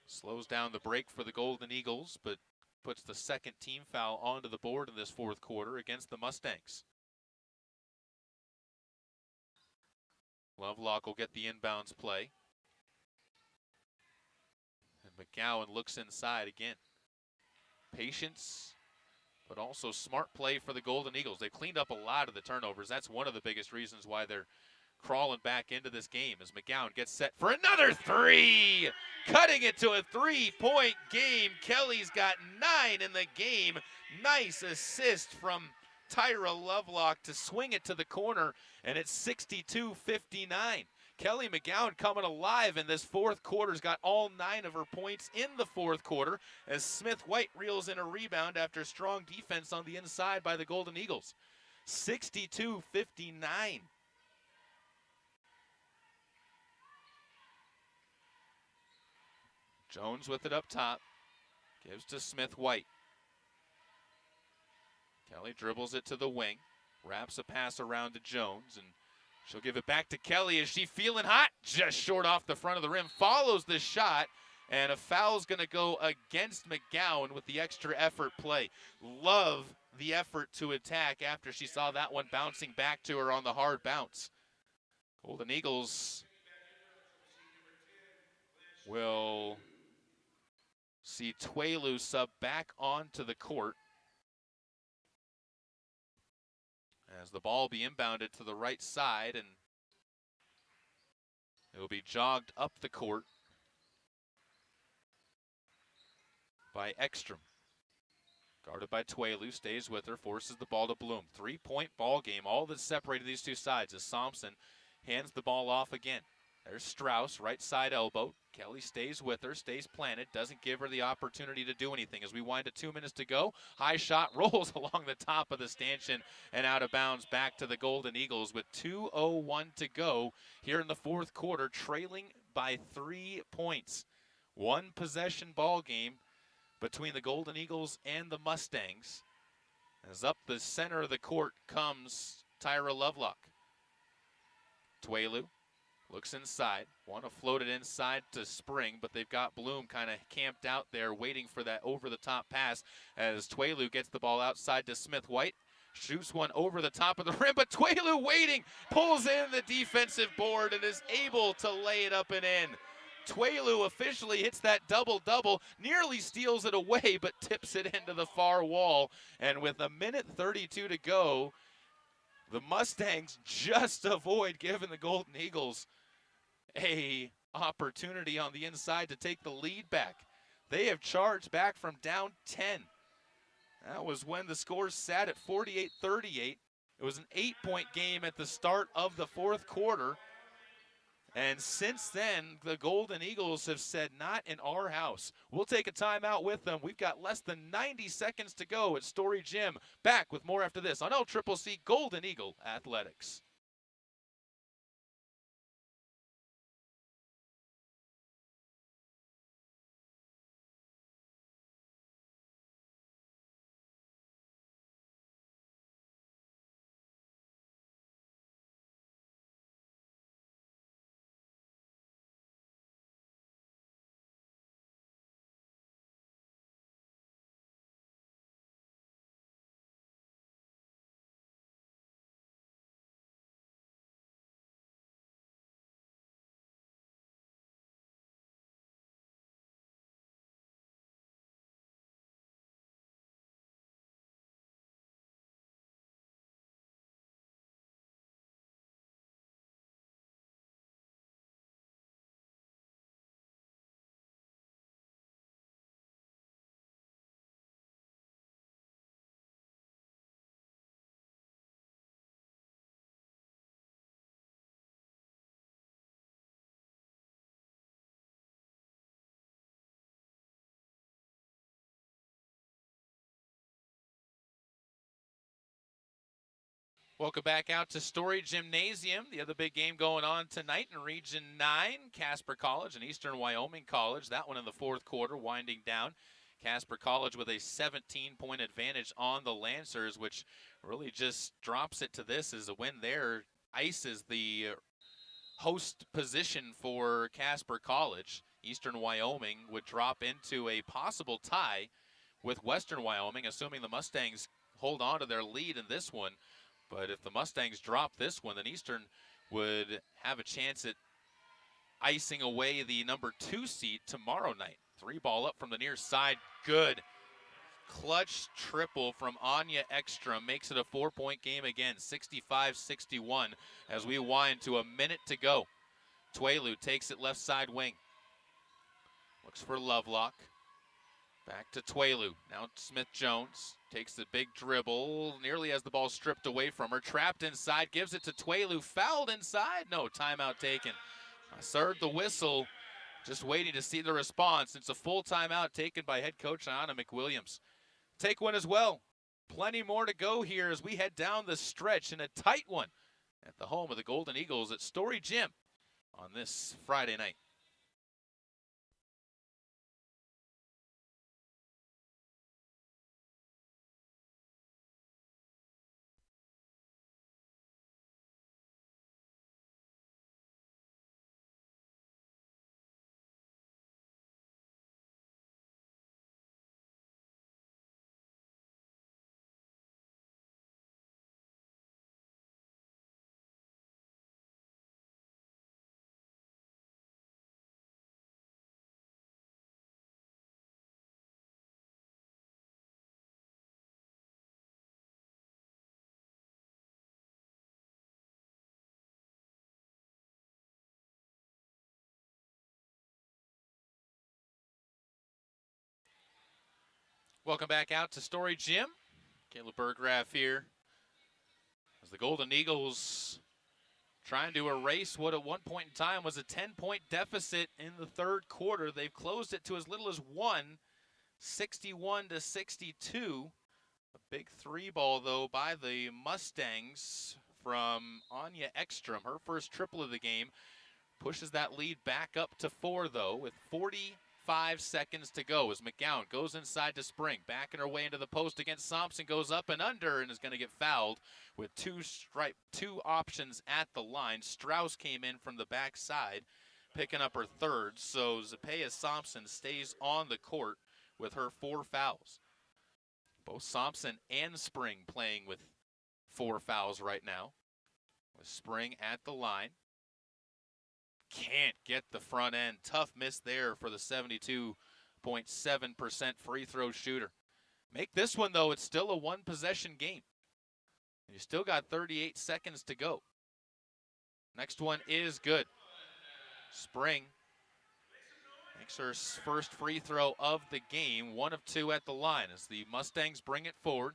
Slows down the break for the Golden Eagles, but puts the 2nd team foul onto the board in this 4th quarter against the Mustangs. Lovelock will get the inbounds play. And McGowan looks inside again. Patience, but also smart play for the Golden Eagles. They've cleaned up a lot of the turnovers. That's one of the biggest reasons why they're crawling back into this game as McGowan gets set for another 3. Cutting it to a 3-point game. Kelly's got 9 in the game. Nice assist from Tyra Lovelock to swing it to the corner, and it's 62-59. Kelly McGowan coming alive in this 4th quarter's got all 9 of her points in the 4th quarter as Smith-White reels in a rebound after strong defense on the inside by the Golden Eagles. 62-59. Jones with it up top. Gives to Smith-White. Kelly dribbles it to the wing. Wraps a pass around to Jones, and she'll give it back to Kelly. Is she feeling hot? Just short off the front of the rim. Follows the shot, and a foul's going to go against McGowan with the extra effort play. Love the effort to attack after she saw that one bouncing back to her on the hard bounce. Golden Eagles will see Tuelu sub back onto the court as the ball will be inbounded to the right side, and it will be jogged up the court by Ekstrom. Guarded by Tuelu, stays with her, forces the ball to Bloom. 3-point ball game. All that's separated these two sides as Thompson hands the ball off again. There's Strauss, right side elbow. Kelly stays with her, stays planted, doesn't give her the opportunity to do anything. As we wind to 2 minutes to go, high shot rolls along the top of the stanchion and out of bounds back to the Golden Eagles with 2:01 to go here in the 4th quarter, trailing by 3 points. 1 possession ball game between the Golden Eagles and the Mustangs. As up the center of the court comes Tyra Lovelock. Tuelu looks inside, want to float it inside to Spring, but they've got Bloom kind of camped out there waiting for that over-the-top pass as Tuelu gets the ball outside to Smith-White. Shoots one over the top of the rim, but Tuelu waiting, pulls in the defensive board and is able to lay it up and in. Tuelu officially hits that double-double, nearly steals it away, but tips it into the far wall. And with 1:32 to go, the Mustangs just avoid giving the Golden Eagles a opportunity on the inside to take the lead back. They have charged back from down 10. That was when the score sat at 48-38. It was an 8-point game at the start of the fourth quarter. And since then, the Golden Eagles have said, not in our house. We'll take a timeout with them. We've got less than 90 seconds to go at Storey Gym. Back with more after this on LCCC Golden Eagle Athletics. Welcome back out to Storey Gymnasium. The other big game going on tonight in Region 9, Casper College and Eastern Wyoming College. That one in the fourth quarter winding down. Casper College with a 17-point advantage on the Lancers, which really just drops it to this as a win there. Ices the host position for Casper College. Eastern Wyoming would drop into a possible tie with Western Wyoming, assuming the Mustangs hold on to their lead in this one. But if the Mustangs drop this one, then Eastern would have a chance at icing away the number 2 seed tomorrow night. 3-ball up from the near side. Good. Clutch triple from Anya Ekstrom makes it a 4-point game again, 65-61 as we wind to a minute to go. Tuelu takes it left side wing. Looks for Lovelock. Back to Tuelu. Now Smith-Jones takes the big dribble. Nearly has the ball stripped away from her. Trapped inside. Gives it to Tuelu. Fouled inside. No, timeout taken. I heard the whistle. Just waiting to see the response. It's a full timeout taken by head coach Anna McWilliams. Take one as well. Plenty more to go here as we head down the stretch in a tight one at the home of the Golden Eagles at Storey Gym on this Friday night. Welcome back out to Storey Gym. Caleb Berggraf here as the Golden Eagles trying to erase what at one point in time was a 10-point deficit in the third quarter. They've closed it to as little as 1, 61-62. A big 3-ball, though, by the Mustangs from Anya Ekstrom. Her first triple of the game pushes that lead back up to 4, though, with 45 seconds to go as McGowan goes inside to Spring, backing her way into the post against Thompson, goes up and under and is going to get fouled with two options at the line. Strauss came in from the backside, picking up her third, so Zapea Thompson stays on the court with her 4 fouls. Both Thompson and Spring playing with 4 fouls right now, with Spring at the line. can't get the front end. Tough miss there for the 72.7% free throw shooter. Make this one, though. It's still a one-possession game. You still got 38 seconds to go. Next one is good. Spring makes her first free throw of the game, 1 of 2 at the line as the Mustangs bring it forward.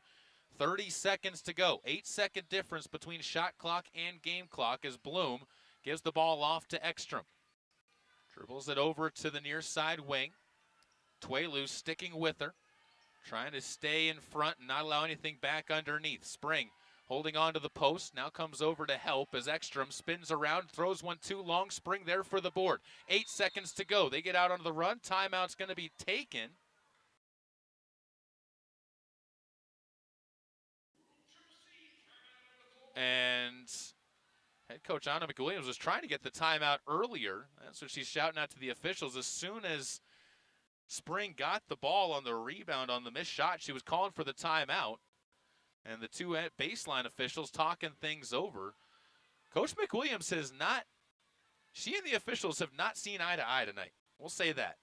30 seconds to go. 8-second difference between shot clock and game clock as Bloom gives the ball off to Ekstrom. Dribbles it over to the near side wing. Tuelu sticking with her, trying to stay in front and not allow anything back underneath. Spring holding on to the post, now comes over to help as Ekstrom spins around, throws one too long. Spring there for the board. 8 seconds to go. They get out on the run. Timeout's going to be taken. And head coach Anna McWilliams was trying to get the timeout earlier. That's what she's shouting out to the officials. As soon as Spring got the ball on the rebound on the missed shot, she was calling for the timeout. And the two baseline officials talking things over. Coach McWilliams has not, she and the officials have not seen eye to eye tonight. We'll say that.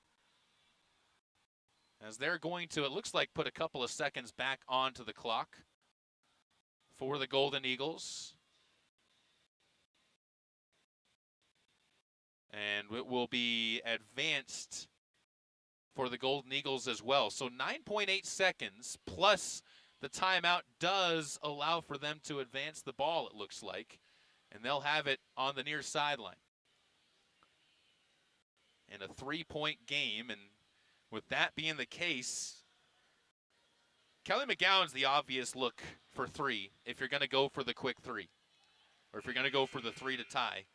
As they're going to, it looks like, put a couple of seconds back onto the clock for the Golden Eagles. And it will be advanced for the Golden Eagles as well. So 9.8 seconds plus the timeout does allow for them to advance the ball, it looks like. And they'll have it on the near sideline. In a 3-point game, and with that being the case, Kelly McGowan's the obvious look for 3 if you're going to go for the quick 3. Or if you're going to go for the 3 to tie.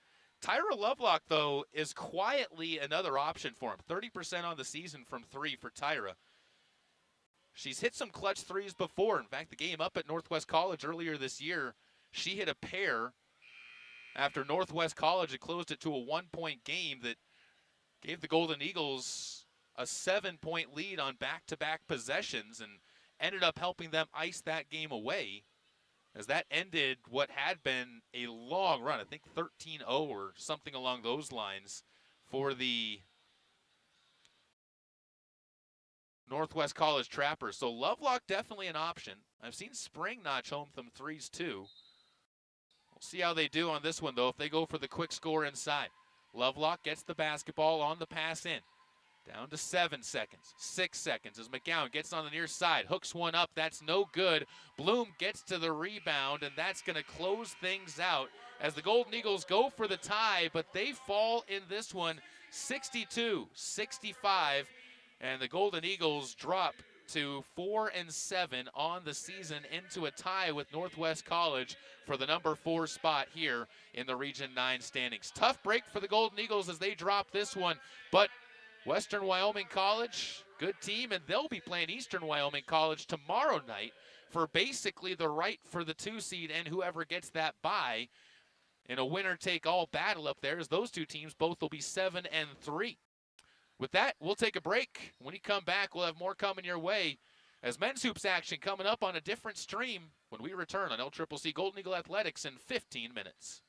Tyra Lovelock, though, is quietly another option for him. 30% on the season from 3 for Tyra. She's hit some clutch threes before. In fact, the game up at Northwest College earlier this year, she hit a pair after Northwest College had closed it to a 1-point game that gave the Golden Eagles a 7-point lead on back-to-back possessions and ended up helping them ice that game away, as that ended what had been a long run, I think 13-0 or something along those lines for the Northwest College Trappers. So Lovelock definitely an option. I've seen Spring notch home some threes too. We'll see how they do on this one, though, if they go for the quick score inside. Lovelock gets the basketball on the pass in. Down to 7 seconds, 6 seconds as McGowan gets on the near side, hooks one up, that's no good. Bloom gets to the rebound, and that's going to close things out as the Golden Eagles go for the tie, but they fall in this one 62-65, and the Golden Eagles drop to 4-7 on the season into a tie with Northwest College for the number 4 spot here in the Region 9 standings. Tough break for the Golden Eagles as they drop this one, but Western Wyoming College, good team, and they'll be playing Eastern Wyoming College tomorrow night for basically the right for the 2 seed and whoever gets that bye in a winner-take-all battle up there, as those two teams both will be 7-3. With that, we'll take a break. When we come back, we'll have more coming your way as men's hoops action coming up on a different stream when we return on LCCC Golden Eagle Athletics in 15 minutes.